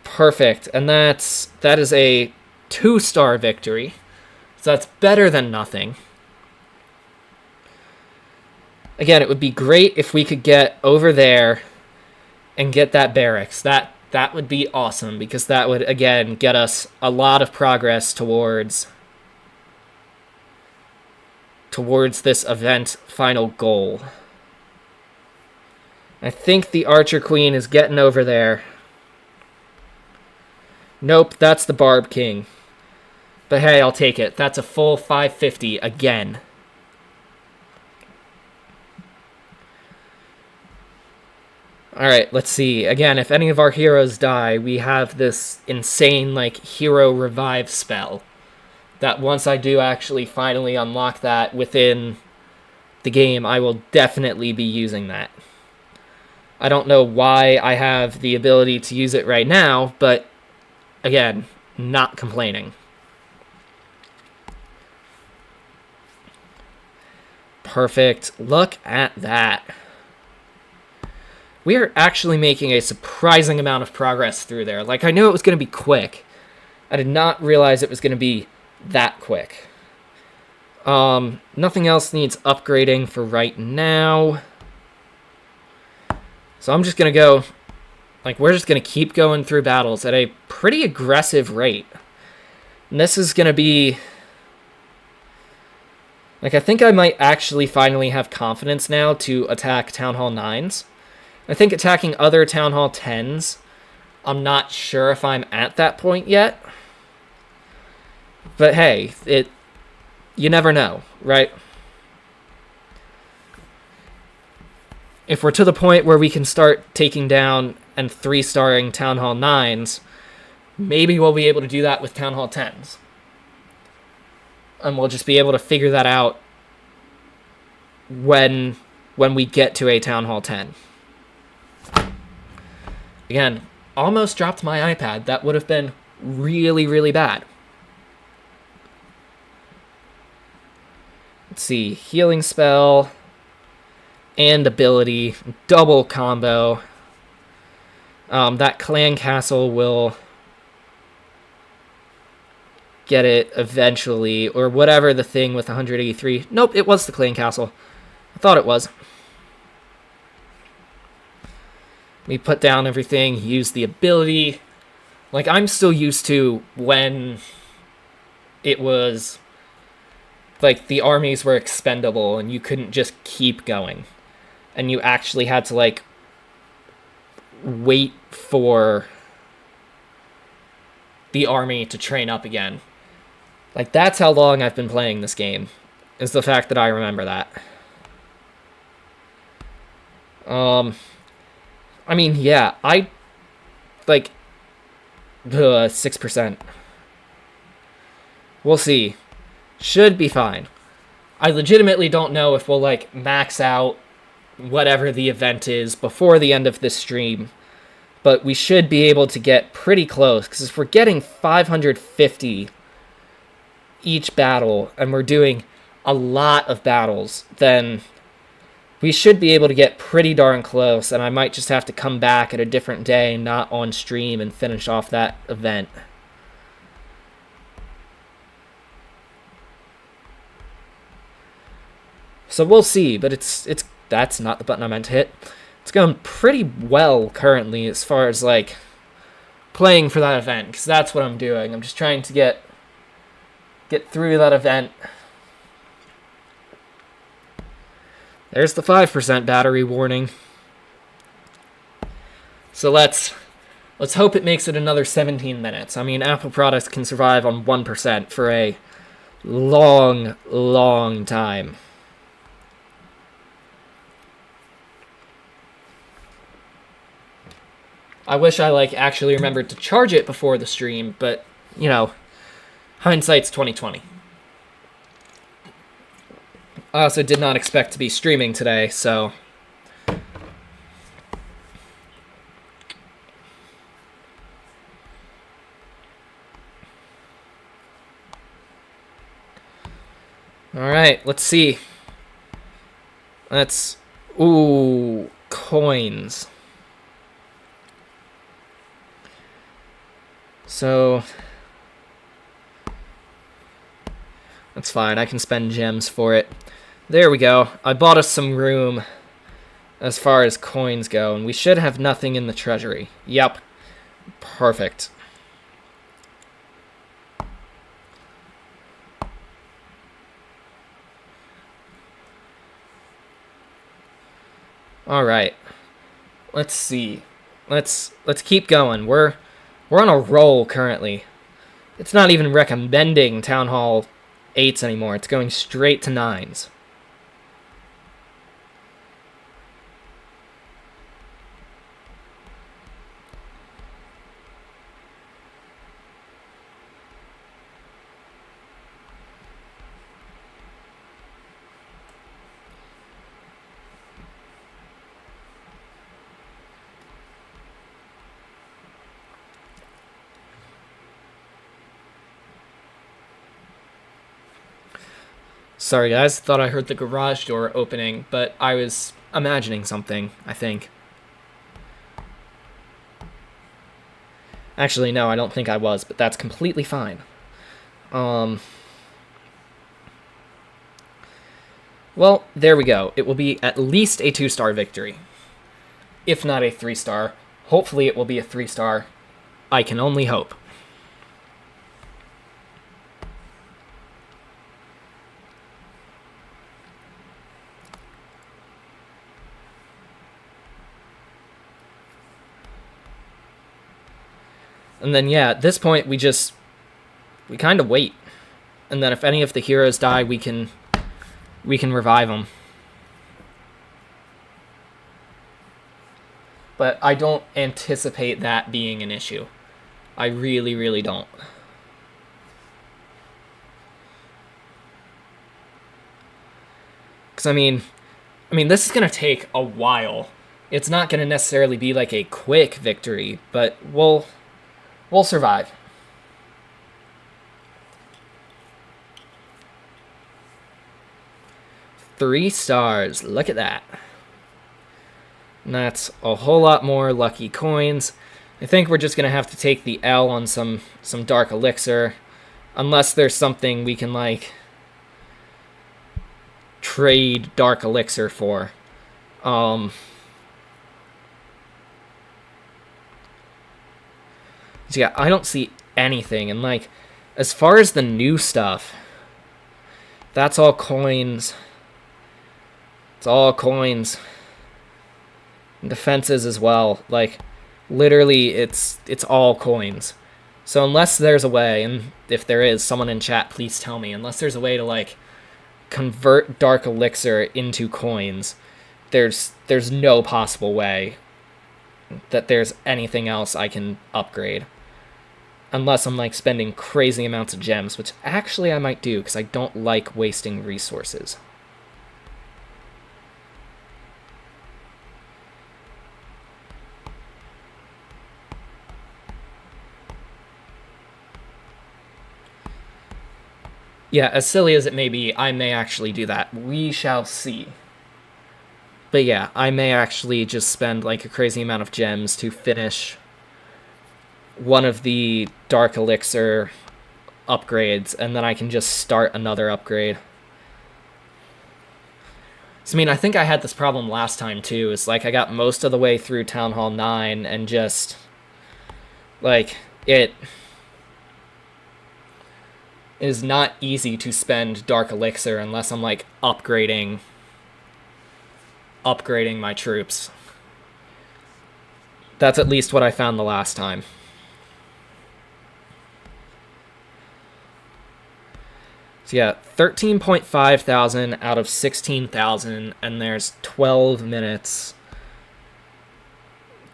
Perfect. And that is a 2-star victory. So that's better than nothing. Again, it would be great if we could get over there and get that barracks. That would be awesome, because that would, again, get us a lot of progress towards this event final goal. I think the Archer Queen is getting over there. Nope, that's the Barb King. But hey, I'll take it. That's a full 550 again. Alright, let's see. Again, if any of our heroes die, we have this insane, hero revive spell. That once I do actually finally unlock that within the game, I will definitely be using that. I don't know why I have the ability to use it right now, but again, not complaining. Perfect. Look at that. We are actually making a surprising amount of progress through there. I knew it was going to be quick. I did not realize it was going to be that quick. Nothing else needs upgrading for right now. So I'm just going to go, we're just going to keep going through battles at a pretty aggressive rate. And this is going to be, I think I might actually finally have confidence now to attack Town Hall 9s. I think attacking other Town Hall 10s, I'm not sure if I'm at that point yet. But hey, you never know, right? If we're to the point where we can start taking down and 3-starring Town Hall 9s, maybe we'll be able to do that with Town Hall 10s. And we'll just be able to figure that out when we get to a Town Hall 10. Again, almost dropped my iPad. That would have been really, really bad. Let's see. Healing spell and ability. Double combo. That clan castle will get it eventually. Or whatever the thing with 183. Nope, it was the clan castle. I thought it was. We put down everything, use the ability. I'm still used to when it was, the armies were expendable and you couldn't just keep going. And you actually had to, wait for the army to train up again. That's how long I've been playing this game, is the fact that I remember that. I mean, yeah, 6%. We'll see. Should be fine. I legitimately don't know if we'll, max out whatever the event is before the end of this stream. But we should be able to get pretty close, because if we're getting 550 each battle, and we're doing a lot of battles, then we should be able to get pretty darn close, and I might just have to come back at a different day, not on stream, and finish off that event. So we'll see, but that's not the button I meant to hit. It's going pretty well currently as far as, playing for that event, because that's what I'm doing. I'm just trying to get through that event. There's the 5% battery warning. So let's hope it makes it another 17 minutes. I mean, Apple products can survive on 1% for a long, long time. I wish I actually remembered to charge it before the stream, but hindsight's 2020. I also did not expect to be streaming today, so Alright, let's see. Let's... Ooh, coins. So... That's fine, I can spend gems for it. There we go. I bought us some room as far as coins go, and we should have nothing in the treasury. Yep. Perfect. All right. Let's see. Let's keep going. We're on a roll currently. It's not even recommending Town Hall 8s anymore. It's going straight to 9s. Sorry guys, thought I heard the garage door opening, but I was imagining something, I think. Actually, no, I don't think I was, but that's completely fine. Well, there we go. It will be at least a 2-star victory. If not a 3-star. Hopefully it will be a 3-star. I can only hope. And then, yeah, at this point, we kind of wait. And then if any of the heroes die, we can revive them. But I don't anticipate that being an issue. I really, really don't. Because, I mean, this is going to take a while. It's not going to necessarily be like a quick victory, but we'll survive. Three stars. Look at that. And that's a whole lot more lucky coins. I think we're just going to have to take the L on some dark elixir. Unless there's something we can, like, trade dark elixir for. So yeah, I don't see anything. And, like, as far as the new stuff, that's all coins. It's all coins. And defenses as well. Like, literally, it's all coins. So unless there's a way, and if there is, someone in chat, please tell me. Unless there's a way to, like, convert dark elixir into coins, there's no possible way that there's anything else I can upgrade. Unless I'm, like, spending crazy amounts of gems, which actually I might do, because I don't like wasting resources. Yeah, as silly as it may be, I may actually do that. We shall see. But yeah, I may actually just spend, like, a crazy amount of gems to finish one of the dark elixir upgrades, and then I can just start another upgrade. So, I mean, I think I had this problem last time, too. It's like I got most of the way through Town Hall 9 and just, like, it is not easy to spend dark elixir unless I'm, like, upgrading my troops. That's at least what I found the last time. So yeah, 13.5 thousand out of 16,000, and there's 12 minutes.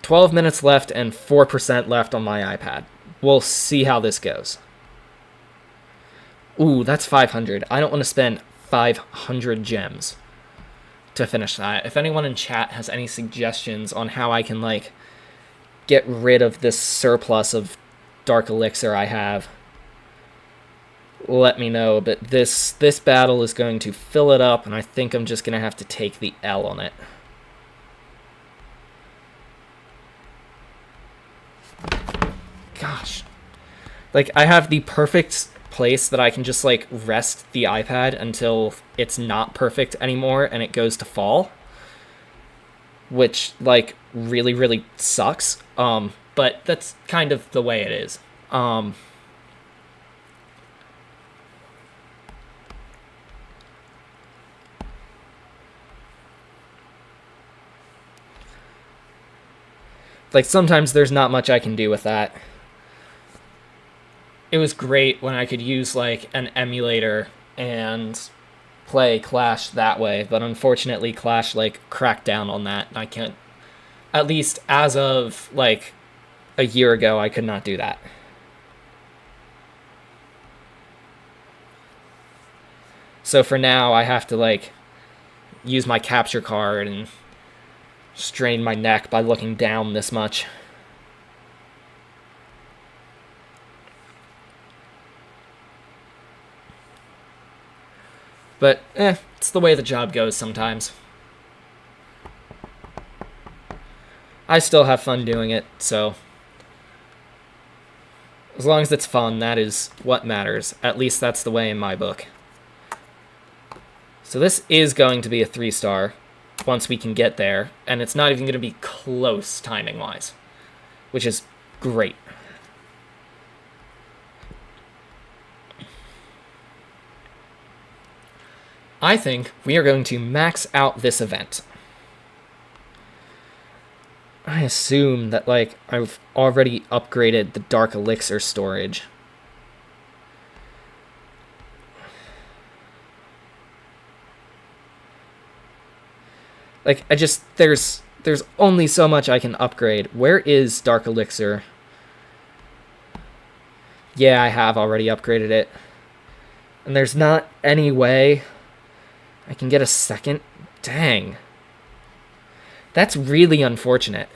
12 minutes left and 4% left on my iPad. We'll see how this goes. Ooh, that's 500. I don't want to spend 500 gems to finish that. If anyone in chat has any suggestions on how I can, like, get rid of this surplus of dark elixir I have, let me know. But this battle is going to fill it up, and I think I'm just going to have to take the L on it. Gosh. Like, I have the perfect place that I can just, like, rest the iPad until it's not perfect anymore and it goes to fall. Which, like, really, really sucks. But that's kind of the way it is. Like, sometimes there's not much I can do with that. It was great when I could use, like, an emulator and play Clash that way, but unfortunately Clash, like, cracked down on that. I can't, at least as of, like, a year ago, I could not do that. So for now, I have to, like, use my capture card and strain my neck by looking down this much. But, it's the way the job goes sometimes. I still have fun doing it, so as long as it's fun, that is what matters. At least that's the way in my book. So this is going to be a 3-star once we can get there, and it's not even going to be close timing-wise, which is great. I think we are going to max out this event. I assume that, like, I've already upgraded the Dark Elixir storage. Like, there's only so much I can upgrade. Where is Dark Elixir? Yeah, I have already upgraded it. And there's not any way I can get a second? Dang. That's really unfortunate.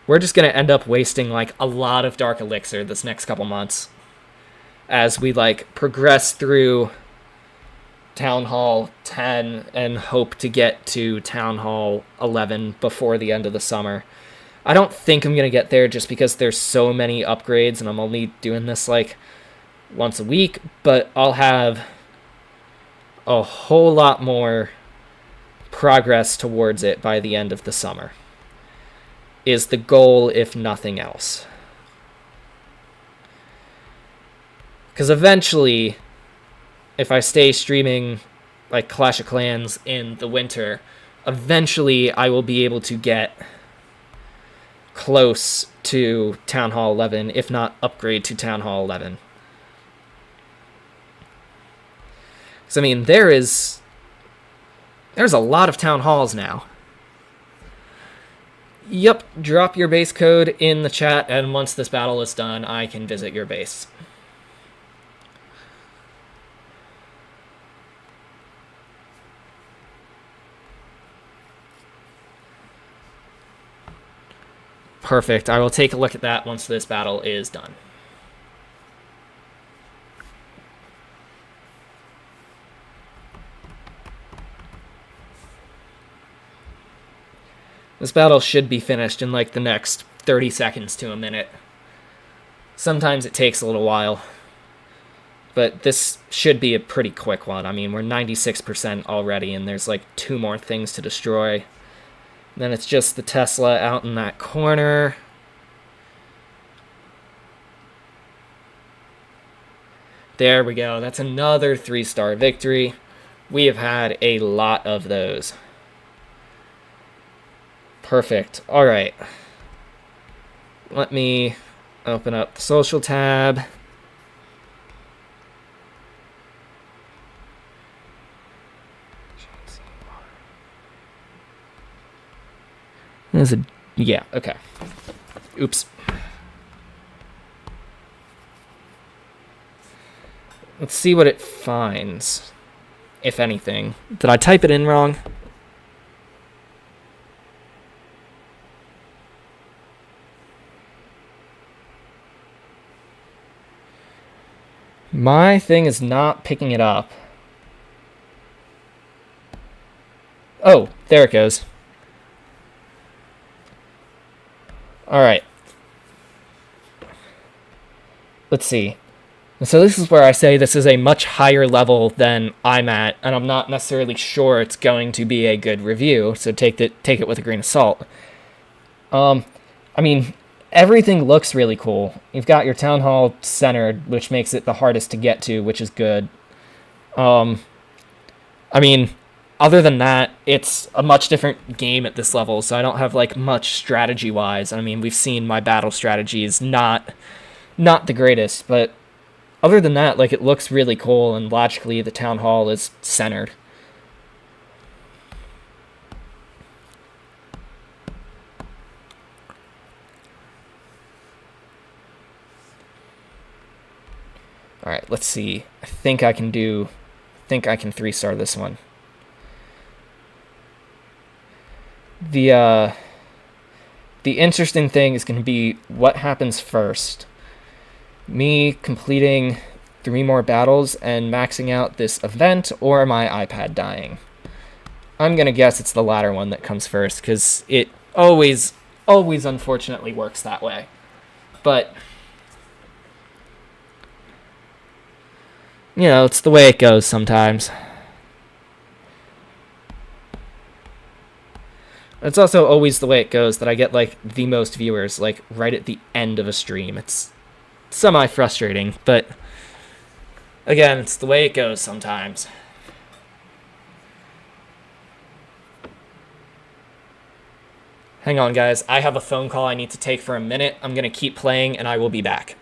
We're just going to end up wasting, like, a lot of Dark Elixir this next couple months as we, like, progress through Town Hall 10 and hope to get to Town Hall 11 before the end of the summer. I don't think I'm going to get there just because there's so many upgrades and I'm only doing this, like, once a week, but I'll have a whole lot more progress towards it by the end of the summer is the goal, if nothing else. Because eventually, if I stay streaming like Clash of Clans in the winter, eventually I will be able to get close to Town Hall 11, if not upgrade to Town Hall 11. So, I mean, there's a lot of town halls now. Yep, drop your base code in the chat, and once this battle is done, I can visit your base. Perfect. I will take a look at that once this battle is done. This battle should be finished in like the next 30 seconds to a minute. Sometimes it takes a little while, but this should be a pretty quick one. I mean, we're 96% already, and there's like 2 more things to destroy. Then it's just the Tesla out in that corner. There we go. That's another 3-star victory. We have had a lot of those. Perfect. All right. Let me open up the social tab. There's a... Yeah, okay. Oops. Let's see what it finds, if anything. Did I type it in wrong? My thing is not picking it up. Oh, there it goes. Alright. Let's see. So this is where I say this is a much higher level than I'm at, and I'm not necessarily sure it's going to be a good review, so take it with a grain of salt. I mean, everything looks really cool. You've got your town hall centered, which makes it the hardest to get to, which is good. I mean, other than that, it's a much different game at this level, so I don't have like much strategy wise. I mean, we've seen my battle strategy is not the greatest, but other than that, like it looks really cool, and logically the town hall is centered. All right, let's see. I think I can 3-star this one. The uh the interesting thing is going to be what happens first. Me completing 3 more battles and maxing out this event, or my iPad dying. I'm going to guess it's the latter one that comes first, because it always unfortunately works that way. But, it's the way it goes sometimes. It's also always the way it goes that I get, like, the most viewers, like, right at the end of a stream. It's semi-frustrating, but, again, it's the way it goes sometimes. Hang on, guys. I have a phone call I need to take for a minute. I'm going to keep playing, and I will be back.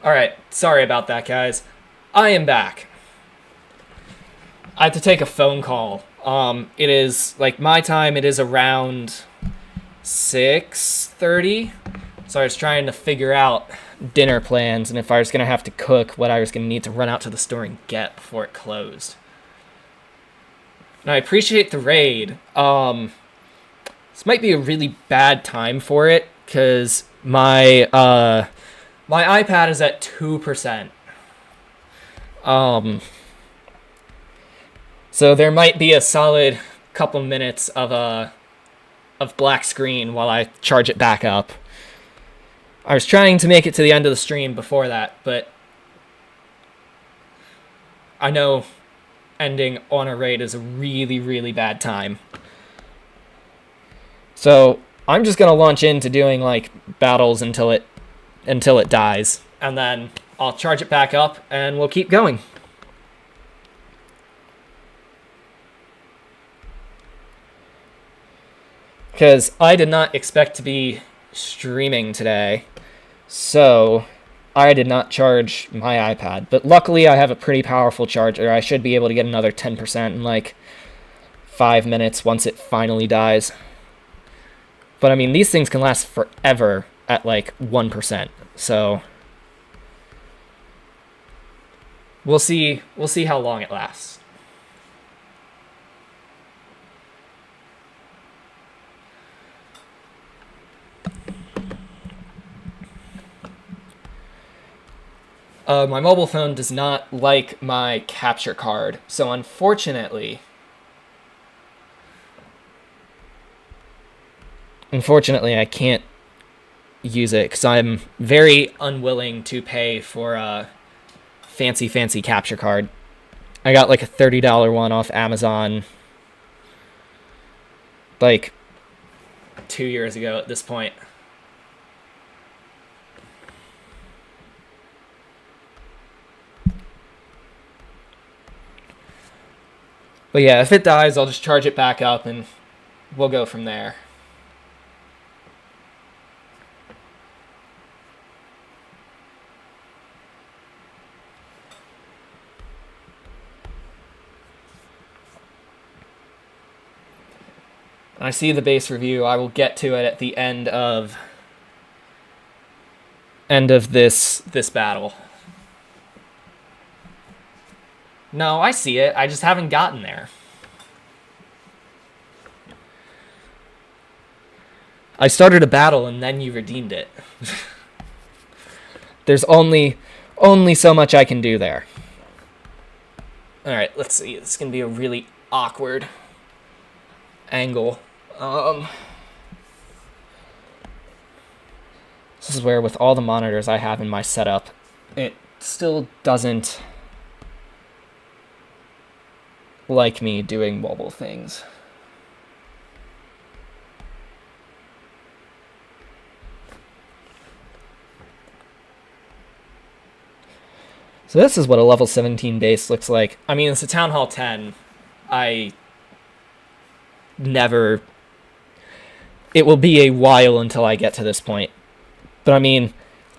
Alright, sorry about that, guys. I am back. I have to take a phone call. It is, like, my time, it is around 6:30. So I was trying to figure out dinner plans and if I was going to have to cook, what I was going to need to run out to the store and get before it closed. And I appreciate the raid. This might be a really bad time for it, because my iPad is at 2%. So there might be a solid couple minutes of black screen while I charge it back up. I was trying to make it to the end of the stream before that, but I know ending on a raid is a really, really bad time. So I'm just gonna launch into doing like battles until it dies, and then I'll charge it back up and we'll keep going. Because I did not expect to be streaming today, so I did not charge my iPad. But luckily I have a pretty powerful charger. I should be able to get another 10% in like 5 minutes once it finally dies. But I mean, these things can last forever at like 1%. So we'll see how long it lasts. My mobile phone does not like my capture card, so unfortunately, I can't use it because I'm very unwilling to pay for a fancy capture card. I got like a $30 one off Amazon like 2 years ago at this point. But yeah, if it dies, I'll just charge it back up and we'll go from there. I see the base review. I will get to it at the end of this battle. No, I see it. I just haven't gotten there. I started a battle and then you redeemed it. There's only so much I can do there. Alright, let's see. This is going to be a really awkward angle. This is where, with all the monitors I have in my setup, it still doesn't like me doing mobile things. So this is what a level 17 base looks like. I mean, it's a Town Hall 10. It will be a while until I get to this point. But I mean,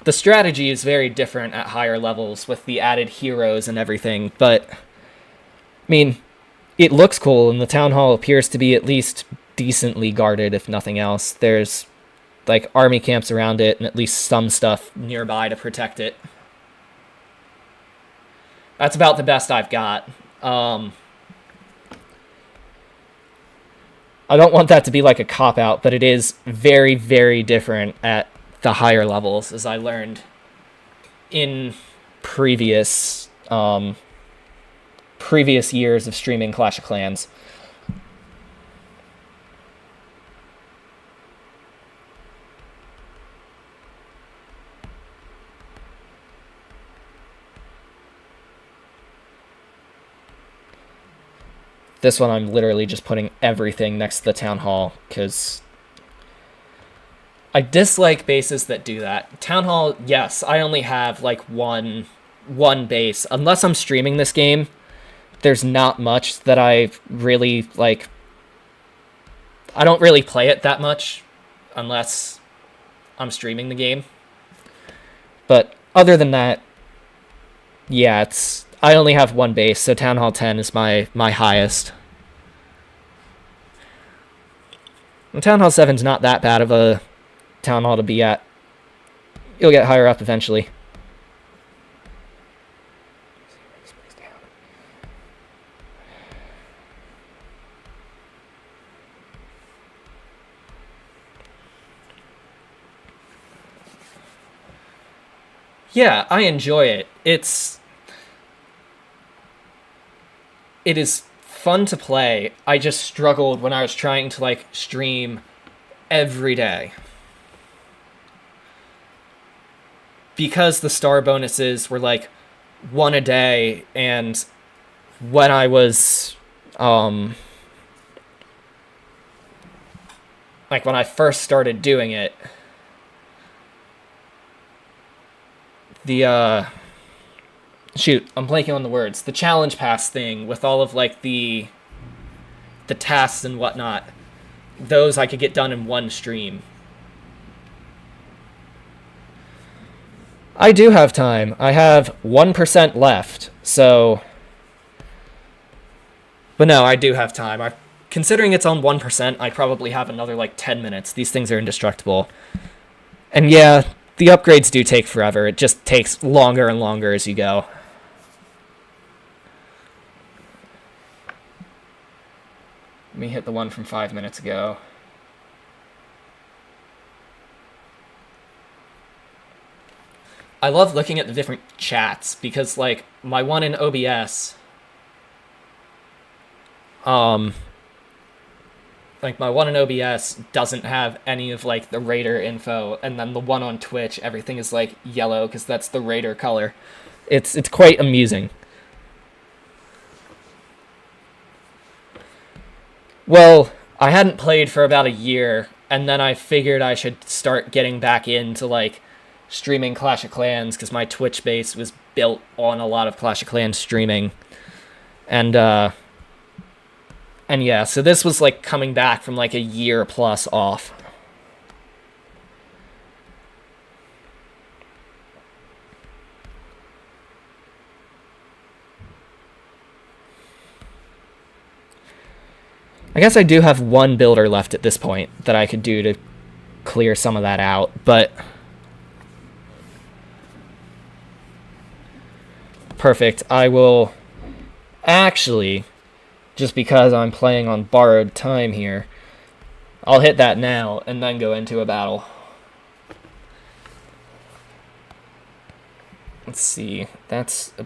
the strategy is very different at higher levels with the added heroes and everything. But, I mean, it looks cool, and the Town Hall appears to be at least decently guarded, if nothing else. There's, like, army camps around it, and at least some stuff nearby to protect it. That's about the best I've got. I don't want that to be like a cop-out, but it is very, very different at the higher levels, as I learned in previous years of streaming Clash of Clans. This one I'm literally just putting everything next to the Town Hall, because I dislike bases that do that. Town Hall, yes, I only have like one base. Unless I'm streaming this game, there's not much that I really like. I don't really play it that much unless I'm streaming the game. But other than that, yeah, I only have one base, so Town Hall 10 is my highest. And Town Hall 7's not that bad of a Town Hall to be at. You'll get higher up eventually. Yeah, I enjoy it. It is fun to play. I just struggled when I was trying to like stream every day. Because the star bonuses were like one a day, and when I was like when I first started doing it, the shoot, I'm blanking on the words. The challenge pass thing with all of like the tasks and whatnot, those I could get done in one stream. I do have time. I have 1% left, so... But no, I do have time. Considering it's on 1%, I probably have another, like, 10 minutes. These things are indestructible. And yeah, the upgrades do take forever. It just takes longer and longer as you go. Let me hit the one from 5 minutes ago. I love looking at the different chats because, like, my one in OBS, like, my one in OBS doesn't have any of, like, the Raider info, and then the one on Twitch, everything is, like, yellow because that's the Raider color. It's quite amusing. Well, I hadn't played for about a year, and then I figured I should start getting back into, like, streaming Clash of Clans, because my Twitch base was built on a lot of Clash of Clans streaming. And yeah, so this was, like, coming back from, like, a year plus off. I guess I do have one builder left at this point that I could do to clear some of that out, but... Perfect. I will actually, just because I'm playing on borrowed time here, I'll hit that now and then go into a battle. Let's see. That's a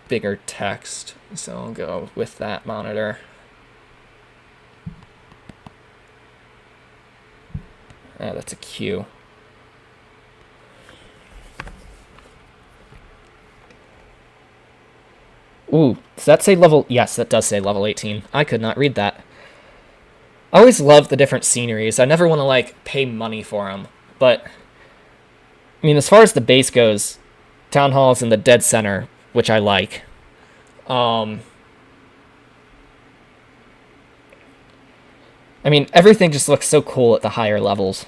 bigger text, so I'll go with that monitor. Ah, that's a Q. Ooh, does that say level... Yes, that does say level 18. I could not read that. I always love the different sceneries. I never want to, like, pay money for them. But, I mean, as far as the base goes, Town Hall's in the dead center, which I like. I mean, everything just looks so cool at the higher levels.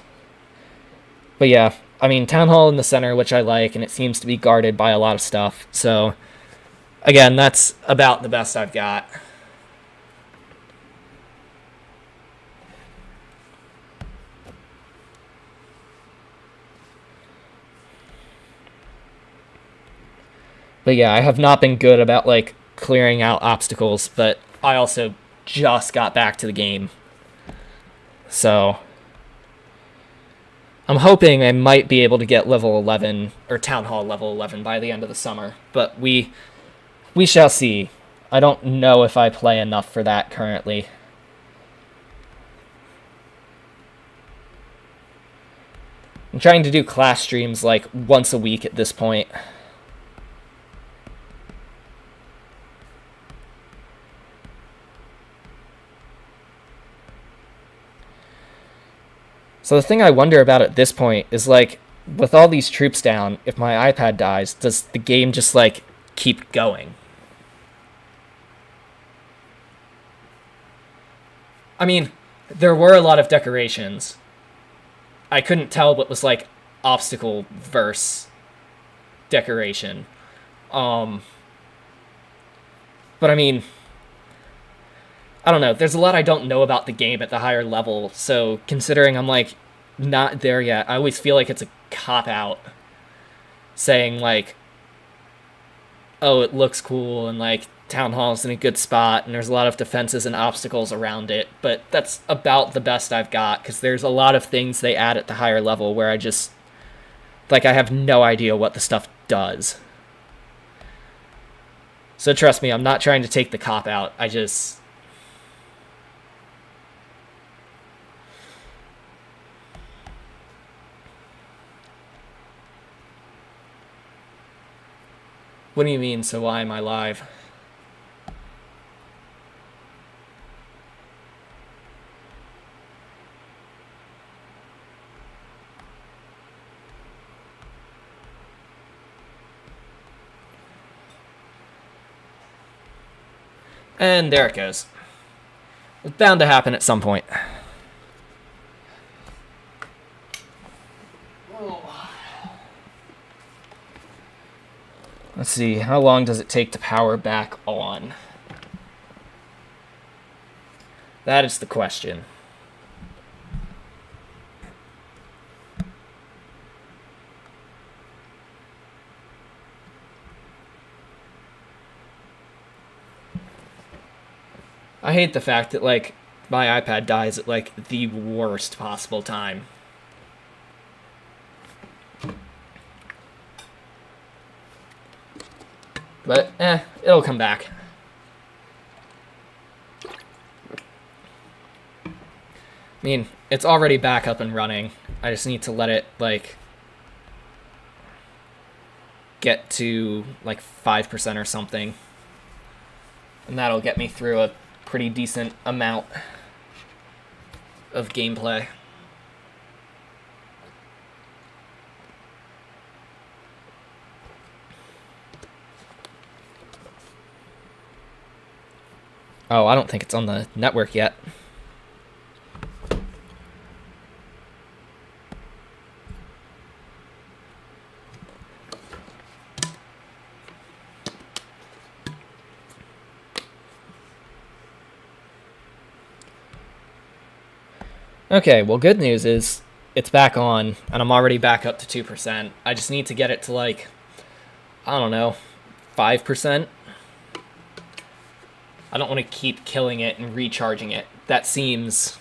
But yeah, I mean, Town Hall in the center, which I like, and it seems to be guarded by a lot of stuff, so... Again, that's about the best I've got. But yeah, I have not been good about, like, clearing out obstacles, but I also just got back to the game. So... I'm hoping I might be able to get level 11, or Town Hall level 11 by the end of the summer, but we shall see. I don't know if I play enough for that currently. I'm trying to do class streams like once a week at this point. So the thing I wonder about at this point is, like, with all these troops down, if my iPad dies, does the game just, like, keep going? I mean, there were a lot of decorations. I couldn't tell what was, like, obstacle verse. decoration. But I mean, I don't know. There's a lot I don't know about the game at the higher level, so considering I'm like not there yet, I always feel like it's a cop out saying like, oh, it looks cool and like Town Hall's in a good spot and there's a lot of defenses and obstacles around it, but that's about the best I've got because there's a lot of things they add at the higher level where I just like I have no idea what the stuff does. So trust me, I'm not trying to take the cop out. I just What do you mean, so why am I live? And there it goes. It's bound to happen at some point. Let's see, how long does it take to power back on? That is the question. I hate the fact that, like, my iPad dies at, like, the worst possible time. But, it'll come back. I mean, it's already back up and running. I just need to let it, like, get to, like, 5% or something. And that'll get me through a pretty decent amount of gameplay. Oh, I don't think it's on the network yet. Okay, well, good news is it's back on, and I'm already back up to 2%. I just need to get it to, like, I don't know, 5%. I don't want to keep killing it and recharging it. That seems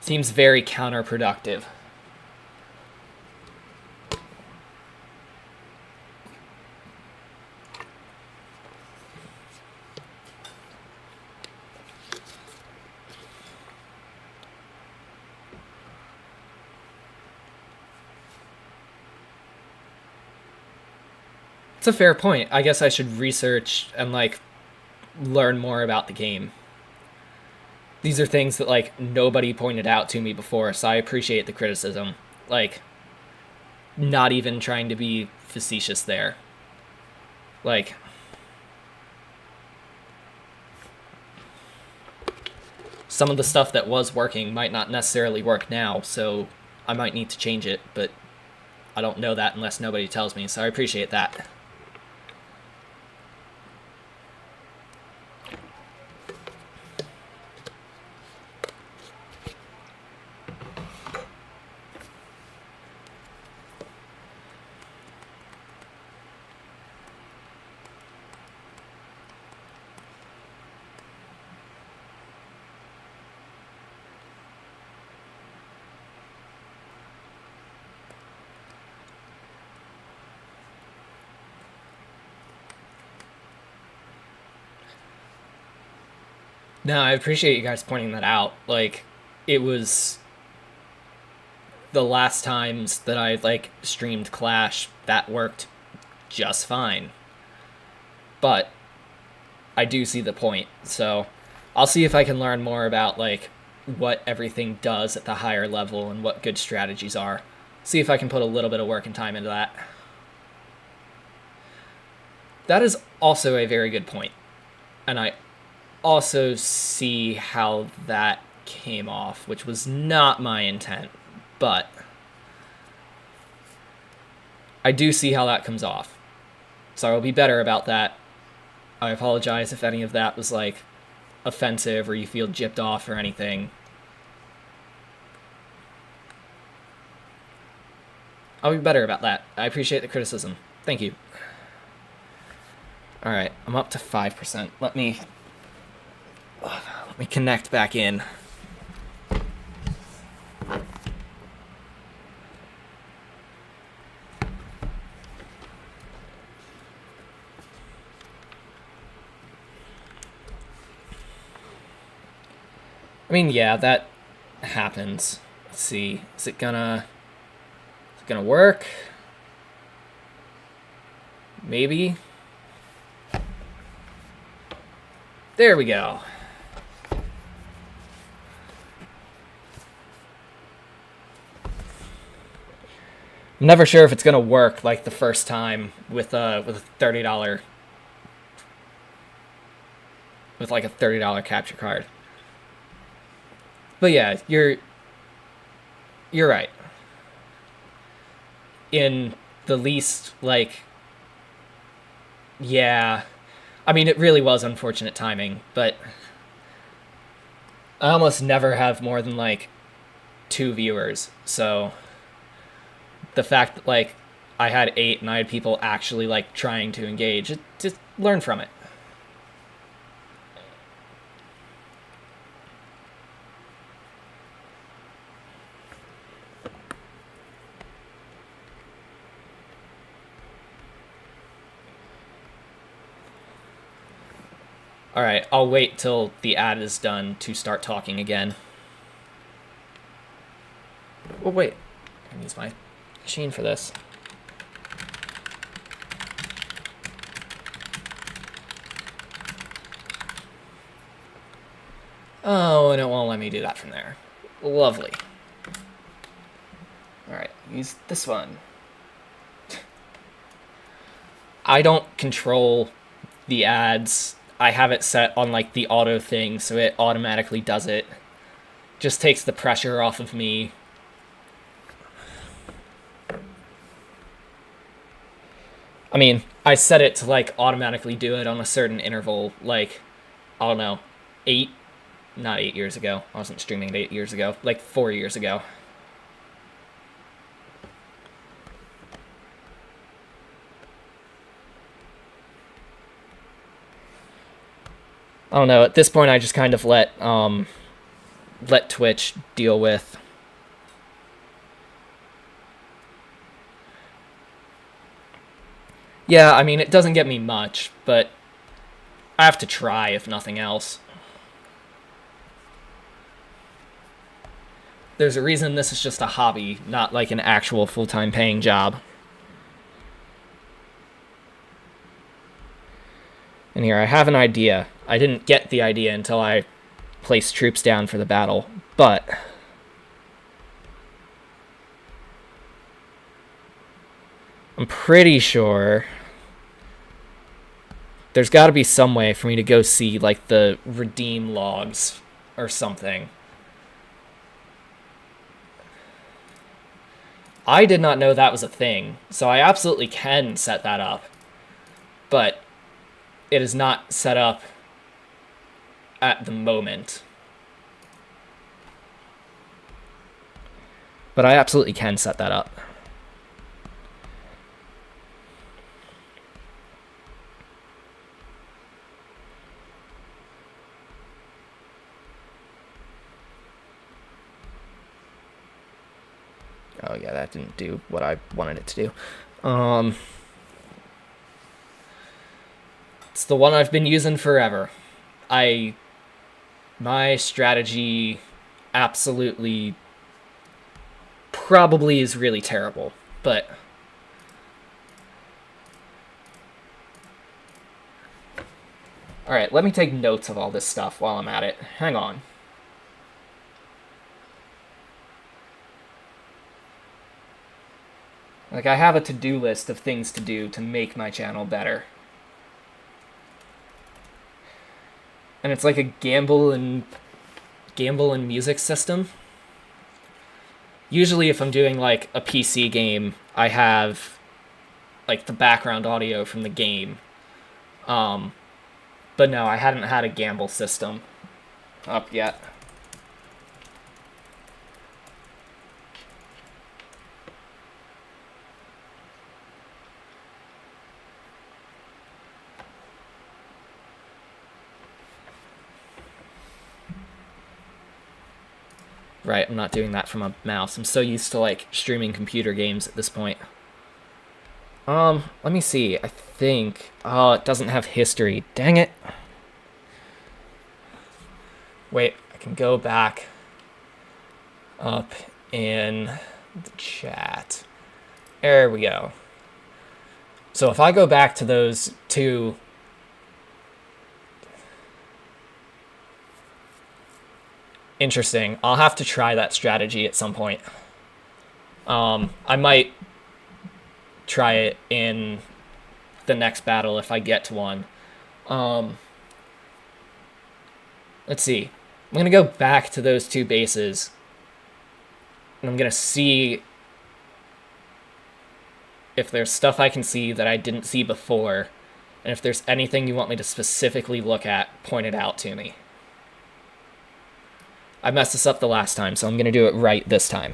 very counterproductive. It's a fair point. I guess I should research and, like, learn more about the game. These are things that, like, nobody pointed out to me before, so I appreciate the criticism. Like, not even trying to be facetious there. Like, some of the stuff that was working might not necessarily work now, so I might need to change it, but I don't know that unless nobody tells me, so I appreciate that. No, I appreciate you guys pointing that out. Like, it was the last times that I, like, streamed Clash, that worked just fine. But I do see the point, so I'll see if I can learn more about, like, what everything does at the higher level and what good strategies are. See if I can put a little bit of work and time into that. That is also a very good point. And I also see how that came off, which was not my intent, but I do see how that comes off. So I'll be better about that. I apologize if any of that was, like, offensive or you feel gypped off or anything. I'll be better about that. I appreciate the criticism. Thank you. Alright, I'm up to 5%. Let me connect back in. I mean, yeah, that happens. Let's see. Is it gonna work? Maybe. There we go. I'm never sure if it's gonna work like the first time with a $30 with like a $30 capture card. But yeah, you're right. In the least, like, yeah, I mean, it really was unfortunate timing, but I almost never have more than, like, 2 viewers, so the fact that, like, I had 8 and I had people actually, like, trying to engage, just learn from it. Alright, I'll wait till the ad is done to start talking again. Oh, wait. I can use my machine for this. Oh, and it won't let me do that from there. Lovely. Alright, use this one. I don't control the ads. I have it set on, like, the auto thing, so it automatically does it. Just takes the pressure off of me. I mean, I set it to, like, automatically do it on a certain interval, like, I don't know, not 8 years ago. I wasn't streaming it 8 years ago. Like, 4 years ago. I don't know. At this point, I just kind of let Twitch deal with. Yeah, I mean, it doesn't get me much, but I have to try, if nothing else. There's a reason this is just a hobby, not like an actual full-time paying job. And here, I have an idea. I didn't get the idea until I placed troops down for the battle, but I'm pretty sure there's got to be some way for me to go see, like, the redeem logs or something. I did not know that was a thing, so I absolutely can set that up. But it is not set up at the moment. But I absolutely can set that up. Oh yeah, that didn't do what I wanted it to do. It's the one I've been using forever. My strategy absolutely probably is really terrible, but alright, let me take notes of all this stuff while I'm at it. Hang on. Like, I have a to-do list of things to do to make my channel better. And it's like a gamble and music system. Usually if I'm doing, like, a PC game, I have like the background audio from the game. But no, I hadn't had a gamble system up yet. Right, I'm not doing that from a mouse. I'm so used to like streaming computer games at this point. Let me see. I think it doesn't have history. Dang it. Wait, I can go back up in the chat. There we go. So if I go back to those two, interesting. I'll have to try that strategy at some point. I might try it in the next battle if I get to one. Let's see. I'm going to go back to those two bases. And I'm going to see if there's stuff I can see that I didn't see before. And if there's anything you want me to specifically look at, point it out to me. I messed this up the last time, so I'm going to do it right this time.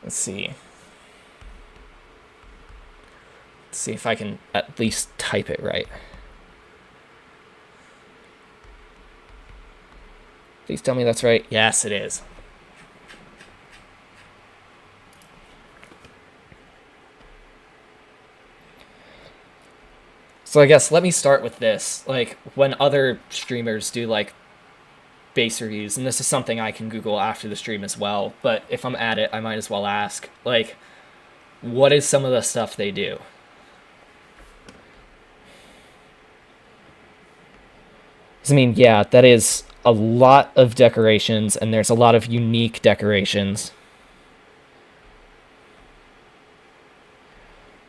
Let's see. Let's see if I can at least type it right. Please tell me that's right. Yes, it is. So I guess let me start with this. Like, when other streamers do, like, base reviews, and this is something I can Google after the stream as well, but if I'm at it, I might as well ask, like, what is some of the stuff they do? I mean, yeah, that is a lot of decorations, and there's a lot of unique decorations.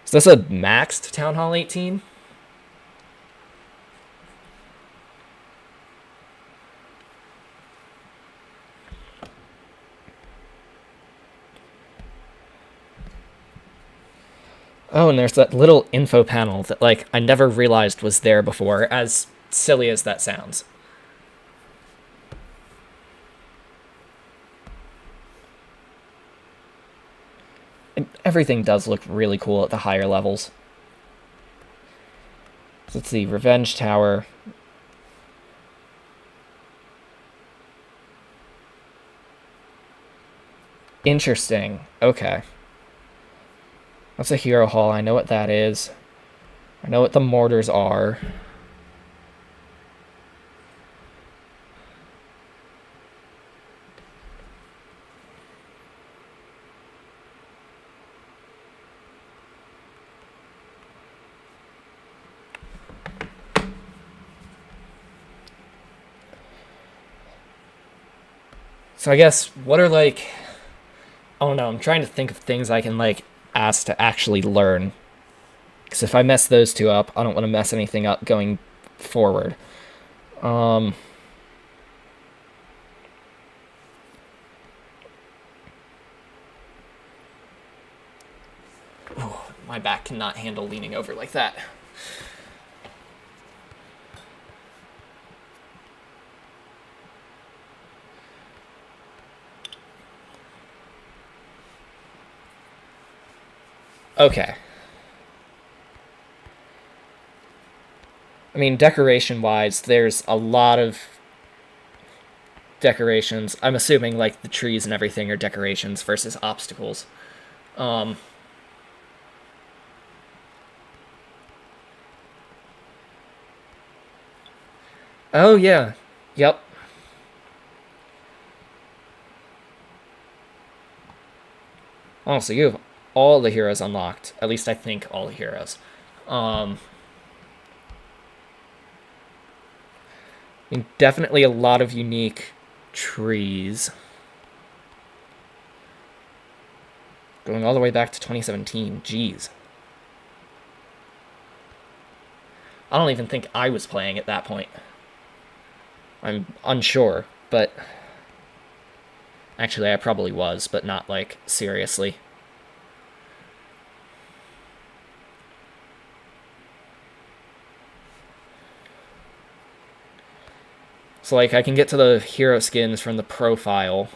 Is this a maxed Town Hall 18? Oh, and there's that little info panel that, like, I never realized was there before, as silly as that sounds. And everything does look really cool at the higher levels. So let's see, Revenge Tower. Interesting. Okay. That's a hero hall. I know what that is. I know what the mortars are. So I guess, what are, like... Oh no, I'm trying to think of things I can, like, ask to actually learn. Because if I mess those two up, I don't want to mess anything up going forward. Oh, my back cannot handle leaning over like that. Okay. I mean, decoration-wise, there's a lot of decorations. I'm assuming, like, the trees and everything are decorations versus obstacles. Oh, yeah. Yep. Oh, so you have all the heroes unlocked. At least I think all the heroes. I mean, definitely a lot of unique trees. Going all the way back to 2017. Jeez. I don't even think I was playing at that point. I'm unsure, but actually I probably was, but not, like, seriously. So, like, I can get to the hero skins from the profile,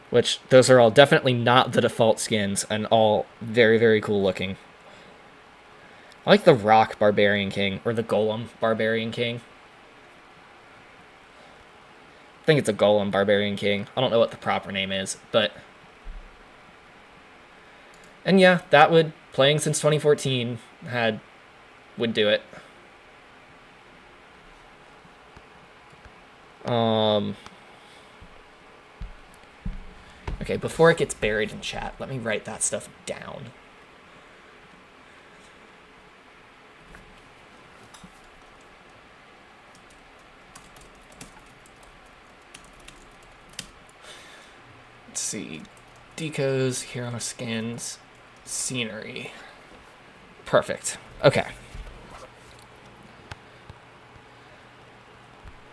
which those are all definitely not the default skins and all very, very cool looking. I like the Rock Barbarian King, or the Golem Barbarian King. I think it's a Golem Barbarian King. I don't know what the proper name is, but... And yeah, that would, playing since 2014, would do it. Okay, before it gets buried in chat, let me write that stuff down. Let's see. Decos, hero skins, scenery. Perfect. Okay.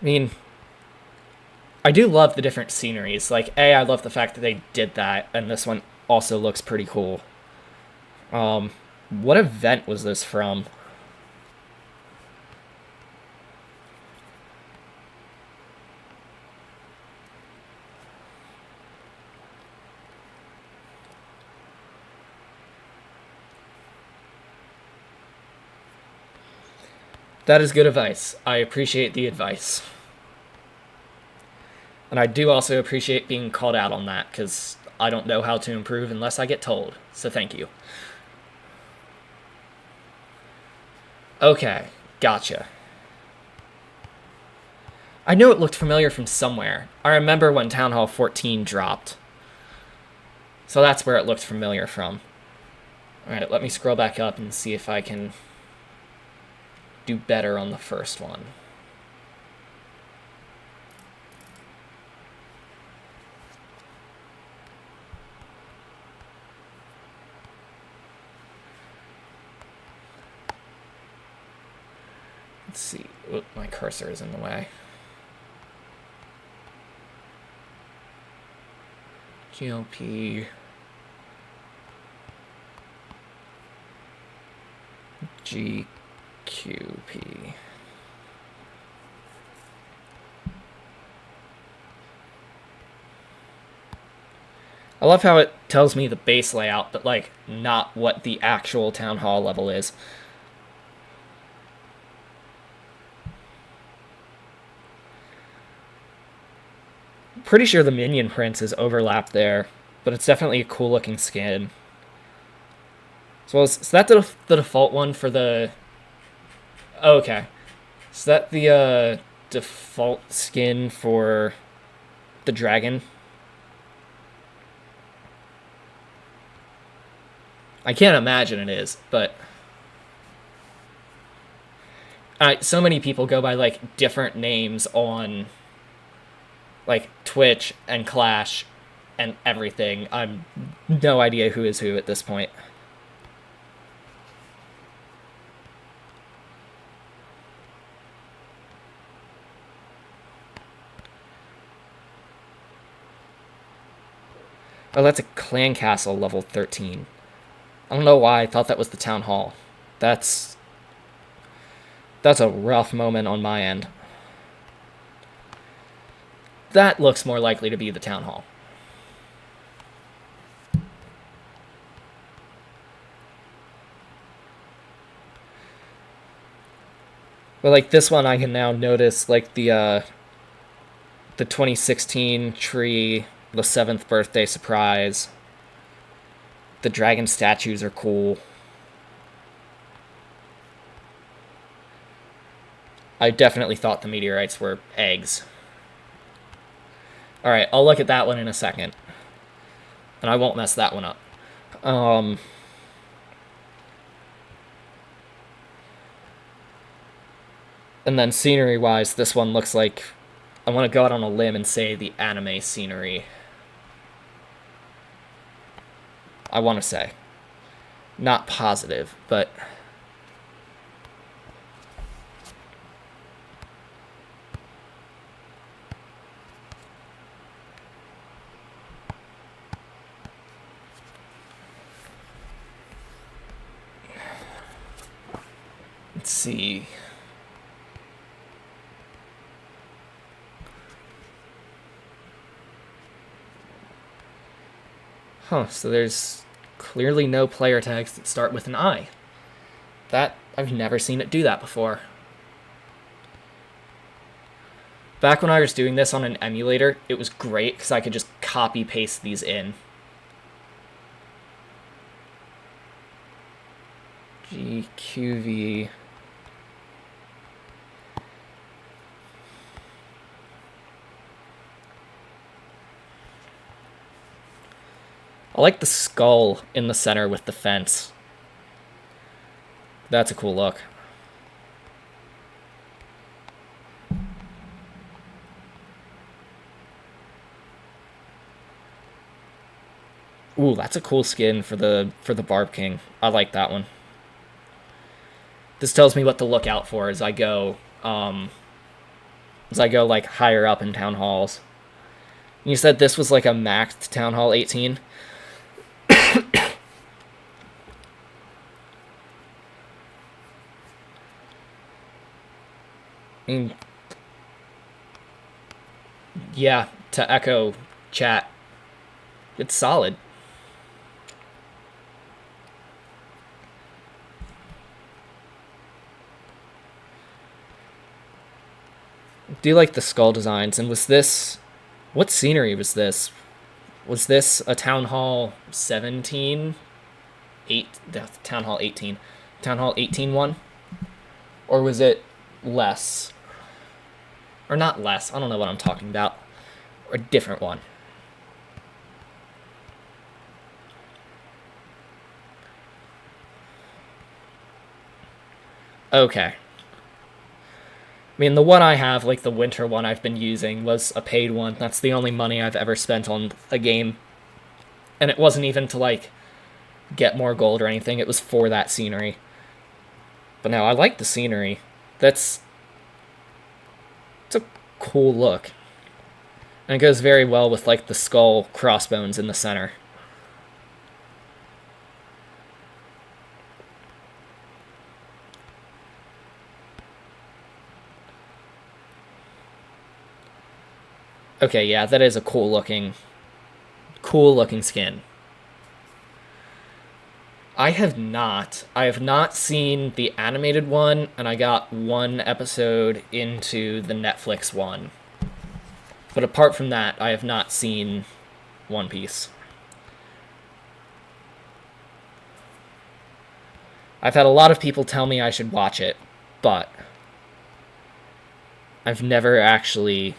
I mean, I do love the different sceneries. Like, I love the fact that they did that, and this one also looks pretty cool. What event was this from? That is good advice. I appreciate the advice. And I do also appreciate being called out on that, because I don't know how to improve unless I get told. So thank you. Okay, gotcha. I knew it looked familiar from somewhere. I remember when Town Hall 14 dropped. So that's where it looked familiar from. Alright, let me scroll back up and see if I can do better on the first one. Let's see. Oop, my cursor is in the way. GLP. GQP. I love how it tells me the base layout, but, like, not what the actual Town Hall level is. Pretty sure the minion prints is overlapped there, but it's definitely a cool looking skin. So is that the default one for the... Oh, okay. Is that the default skin for the dragon? I can't imagine it is, but... so many people go by, like, different names on, like, Twitch and Clash and everything. I'm no idea who is who at this point. Oh, that's a clan castle level 13. I don't know why I thought that was the town hall. That's a rough moment on my end. That looks more likely to be the town hall. But, like, this one I can now notice, like, the 2016 tree, the 7th birthday surprise. The dragon statues are cool. I definitely thought the meteorites were eggs. Alright, I'll look at that one in a second. And I won't mess that one up. And then scenery-wise, this one looks like... I want to go out on a limb and say the anime scenery. I want to say. Not positive, but see. Huh, so there's clearly no player tags that start with an I. That, I've never seen it do that before. Back when I was doing this on an emulator, it was great because I could just copy paste these in. GQV. I like the skull in the center with the fence. That's a cool look. Ooh, that's a cool skin for the Barb King. I like that one. This tells me what to look out for as I go like higher up in town halls. You said this was like a maxed town hall 18. Yeah, to echo chat, it's solid. Do you like the skull designs? And was this... What scenery was this? Was this a Town Hall 17? Town Hall 18. Town Hall 18 one? Or was it less? Or not less, I don't know what I'm talking about. Or a different one. Okay. I mean, the one I have, like the winter one I've been using, was a paid one. That's the only money I've ever spent on a game. And it wasn't even to, like, get more gold or anything. It was for that scenery. But no, I like the scenery. It's a cool look. And it goes very well with, like, the skull crossbones in the center. Okay, yeah, that is a cool looking skin. I have not seen the animated one, and I got one episode into the Netflix one. But apart from that, I have not seen One Piece. I've had a lot of people tell me I should watch it, but I've never actually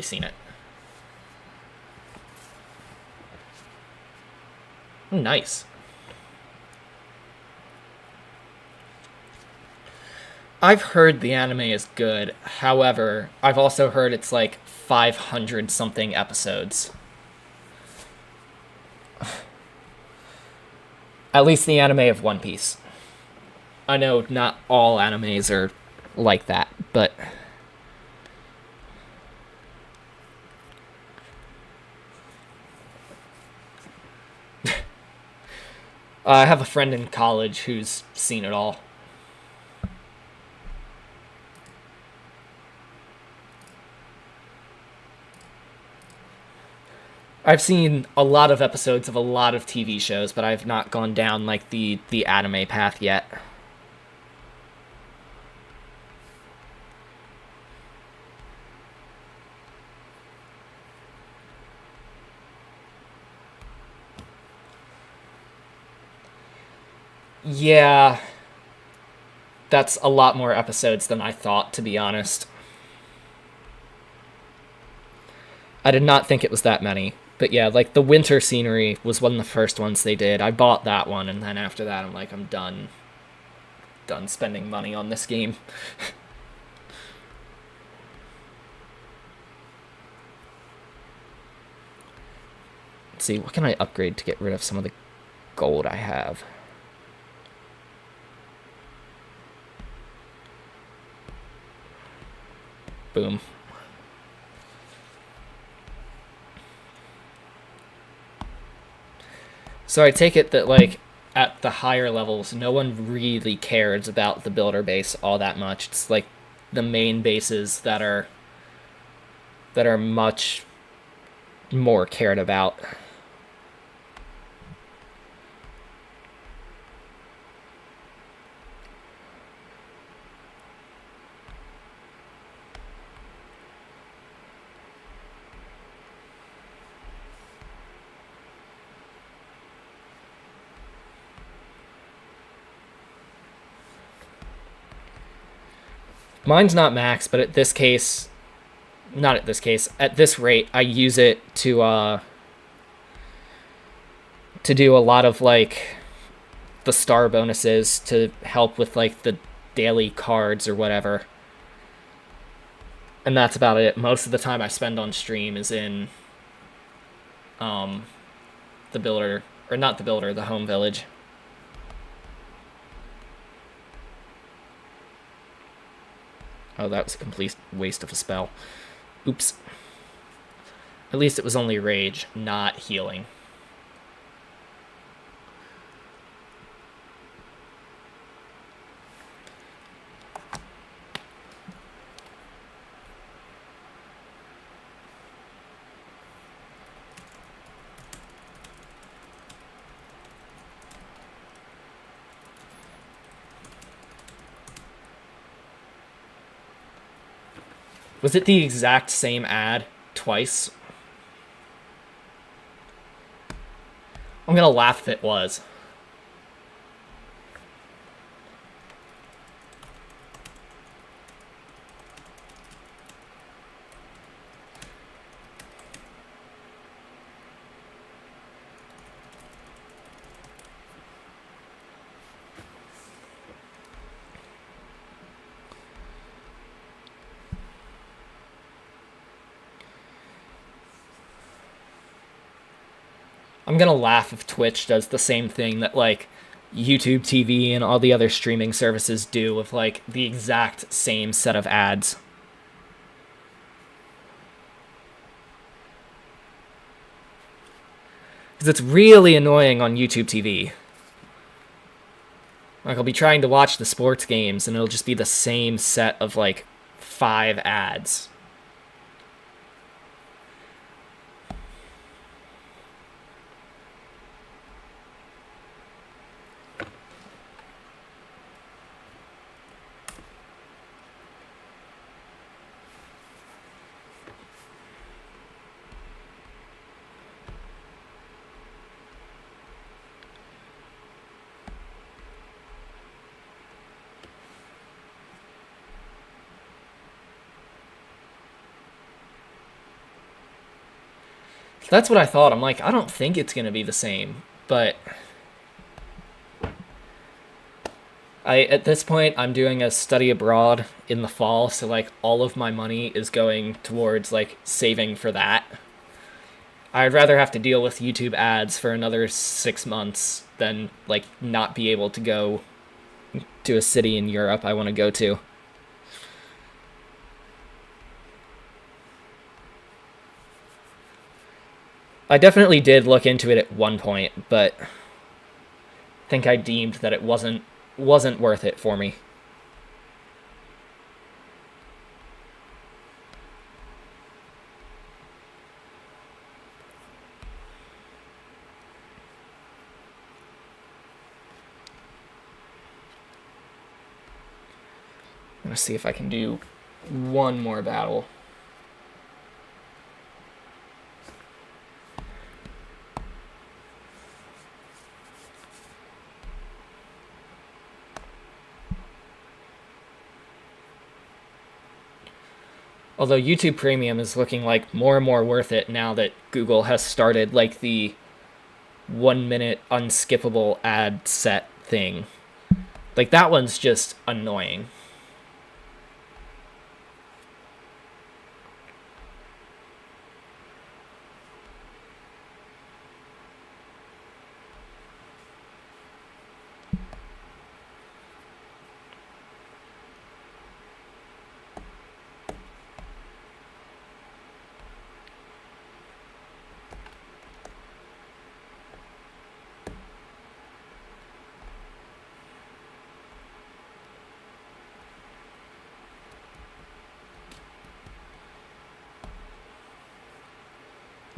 seen it. Nice. I've heard the anime is good. However, I've also heard it's like 500 something episodes. At least the anime of One Piece. I know not all animes are like that, but I have a friend in college who's seen it all. I've seen a lot of episodes of a lot of TV shows, but I've not gone down like the anime path yet. Yeah, that's a lot more episodes than I thought, to be honest. I did not think it was that many. But yeah, like the winter scenery was one of the first ones they did. I bought that one, and then after that I'm like, I'm done spending money on this game. Let's see, what can I upgrade to get rid of some of the gold I have? Boom. So I take it that, like, at the higher levels, no one really cares about the builder base all that much. It's like the main bases that are much more cared about. Mine's not max, but at this case, not at this case, at this rate, I use it to do a lot of like the star bonuses to help with like the daily cards or whatever. And that's about it. Most of the time I spend on stream is in the builder, or not the builder, the home village. Oh, that was a complete waste of a spell. Oops. At least it was only rage, not healing. Was it the exact same ad twice? I'm gonna laugh if it was. I'm gonna laugh if Twitch does the same thing that like YouTube TV and all the other streaming services do with like the exact same set of ads. Because it's really annoying on YouTube TV. Like I'll be trying to watch the sports games and it'll just be the same set of like 5 ads. That's what I thought. I'm like, I don't think it's going to be the same. But at this point, I'm doing a study abroad in the fall. So, like, all of my money is going towards, like, saving for that. I'd rather have to deal with YouTube ads for another 6 months than, like, not be able to go to a city in Europe I want to go to. I definitely did look into it at one point, but I think I deemed that it wasn't worth it for me. I'm gonna see if I can do one more battle. Although YouTube Premium is looking like more and more worth it now that Google has started like the 1-minute unskippable ad set thing. Like that one's just annoying.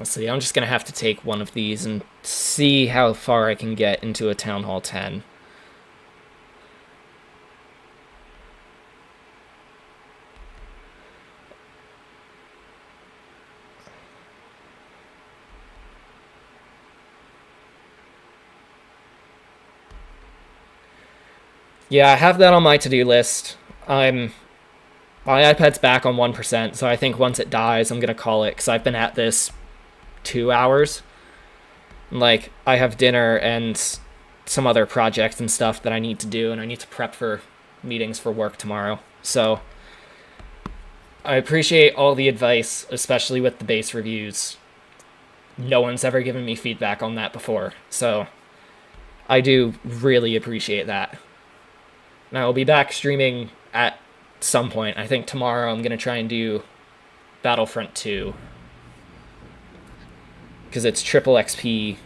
Let's see, I'm just going to have to take one of these and see how far I can get into a Town Hall 10. Yeah, I have that on my to-do list. My iPad's back on 1%, so I think once it dies, I'm going to call it, because I've been at this 2 hours. Like, I have dinner and some other projects and stuff that I need to do, and I need to prep for meetings for work tomorrow. So, I appreciate all the advice, especially with the base reviews. No one's ever given me feedback on that before, so I do really appreciate that. Now, I'll be back streaming at some point. I think tomorrow I'm going to try and do Battlefront 2. Because it's triple XP.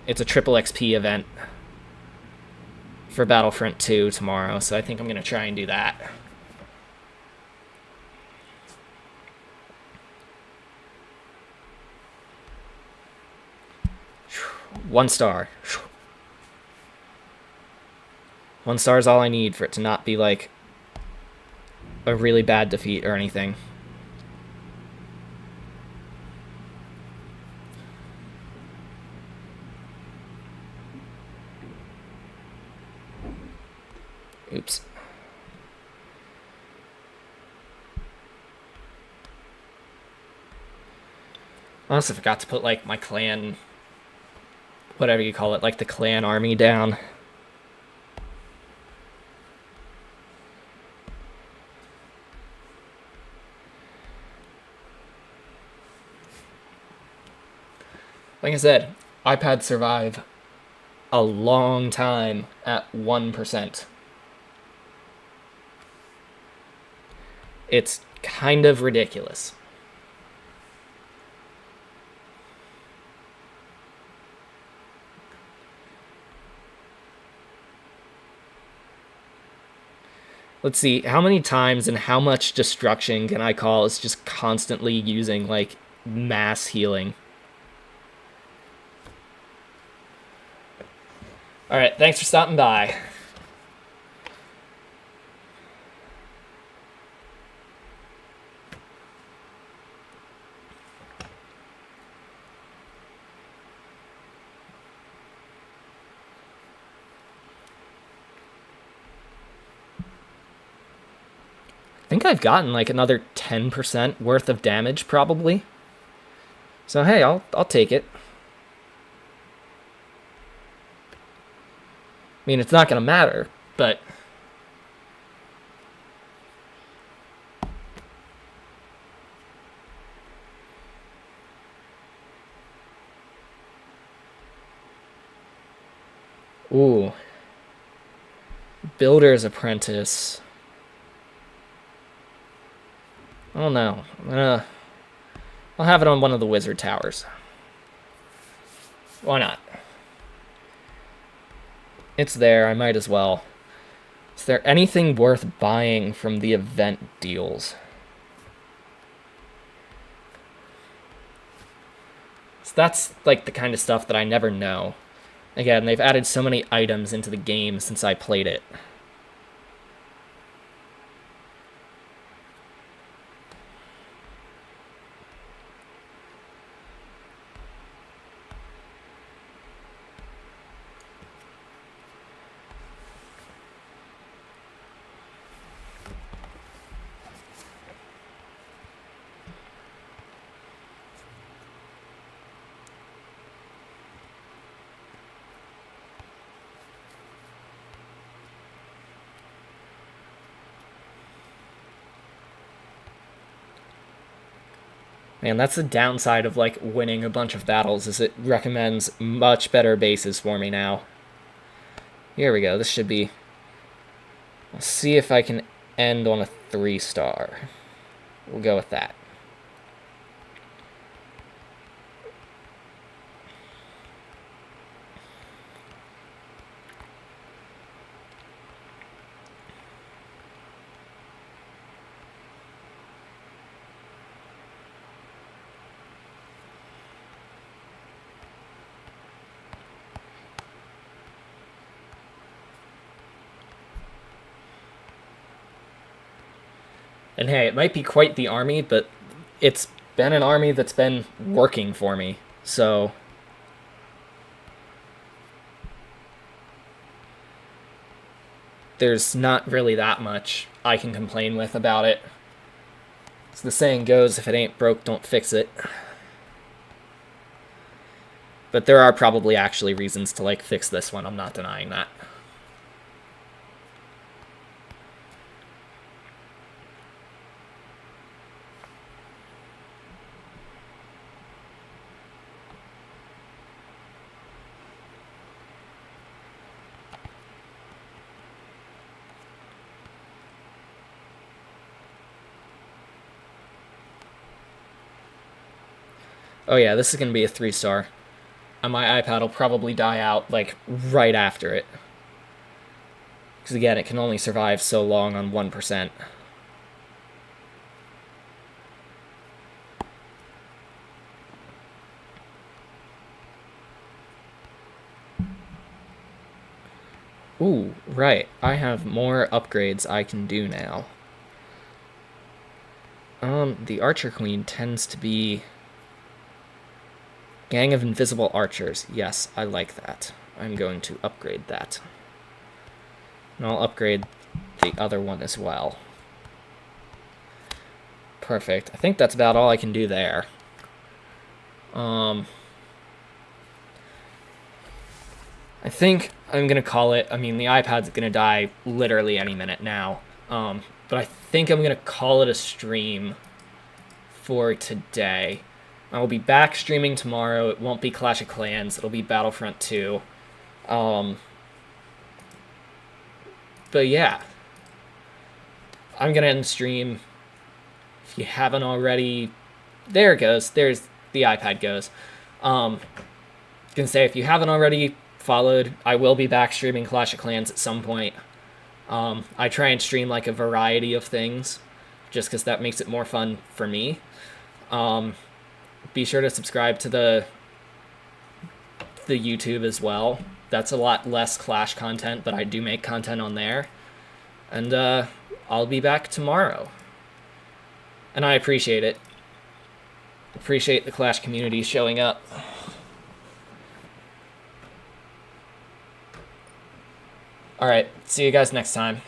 It's a triple XP event for Battlefront 2 tomorrow, so I think I'm going to try and do that. One star. 1 star is all I need for it to not be like a really bad defeat or anything. Oops. I also forgot to put like my clan, whatever you call it, like the clan army down. Like I said, iPads survive a long time at 1%. It's kind of ridiculous. Let's see, how many times and how much destruction can I cause just constantly using, like, mass healing? Alright, thanks for stopping by. I think I've gotten like another 10% worth of damage, probably. So hey, I'll take it. I mean, it's not gonna matter, but ooh, Builder's Apprentice. I don't know. I'll have it on one of the wizard towers. Why not? It's there, I might as well. Is there anything worth buying from the event deals? So that's like the kind of stuff that I never know. Again, they've added so many items into the game since I played it. Man, that's the downside of, like, winning a bunch of battles, is it recommends much better bases for me now. Here we go, this should be... Let's see if I can end on a 3-star. We'll go with that. And hey, it might be quite the army, but it's been an army that's been working for me. So there's not really that much I can complain with about it. As the saying goes, if it ain't broke, don't fix it. But there are probably actually reasons to like fix this one. I'm not denying that. Oh yeah, this is going to be a 3-star. And my iPad will probably die out, like, right after it. Because again, it can only survive so long on 1%. Ooh, right. I have more upgrades I can do now. The Archer Queen tends to be... Gang of Invisible Archers. Yes, I like that. I'm going to upgrade that. And I'll upgrade the other one as well. Perfect. I think that's about all I can do there. I think I'm going to call it... I mean, the iPad's going to die literally any minute now. But I think I'm going to call it a stream for today. I will be back streaming tomorrow. It won't be Clash of Clans. It'll be Battlefront 2. But yeah. I'm going to end the stream. If you haven't already... There it goes. There's the iPad goes. I was going to say, if you haven't already followed, I will be back streaming Clash of Clans at some point. I try and stream like a variety of things, just because that makes it more fun for me. Be sure to subscribe to the YouTube as well. That's a lot less Clash content, but I do make content on there. And I'll be back tomorrow. And I appreciate it. Appreciate the Clash community showing up. Alright, see you guys next time.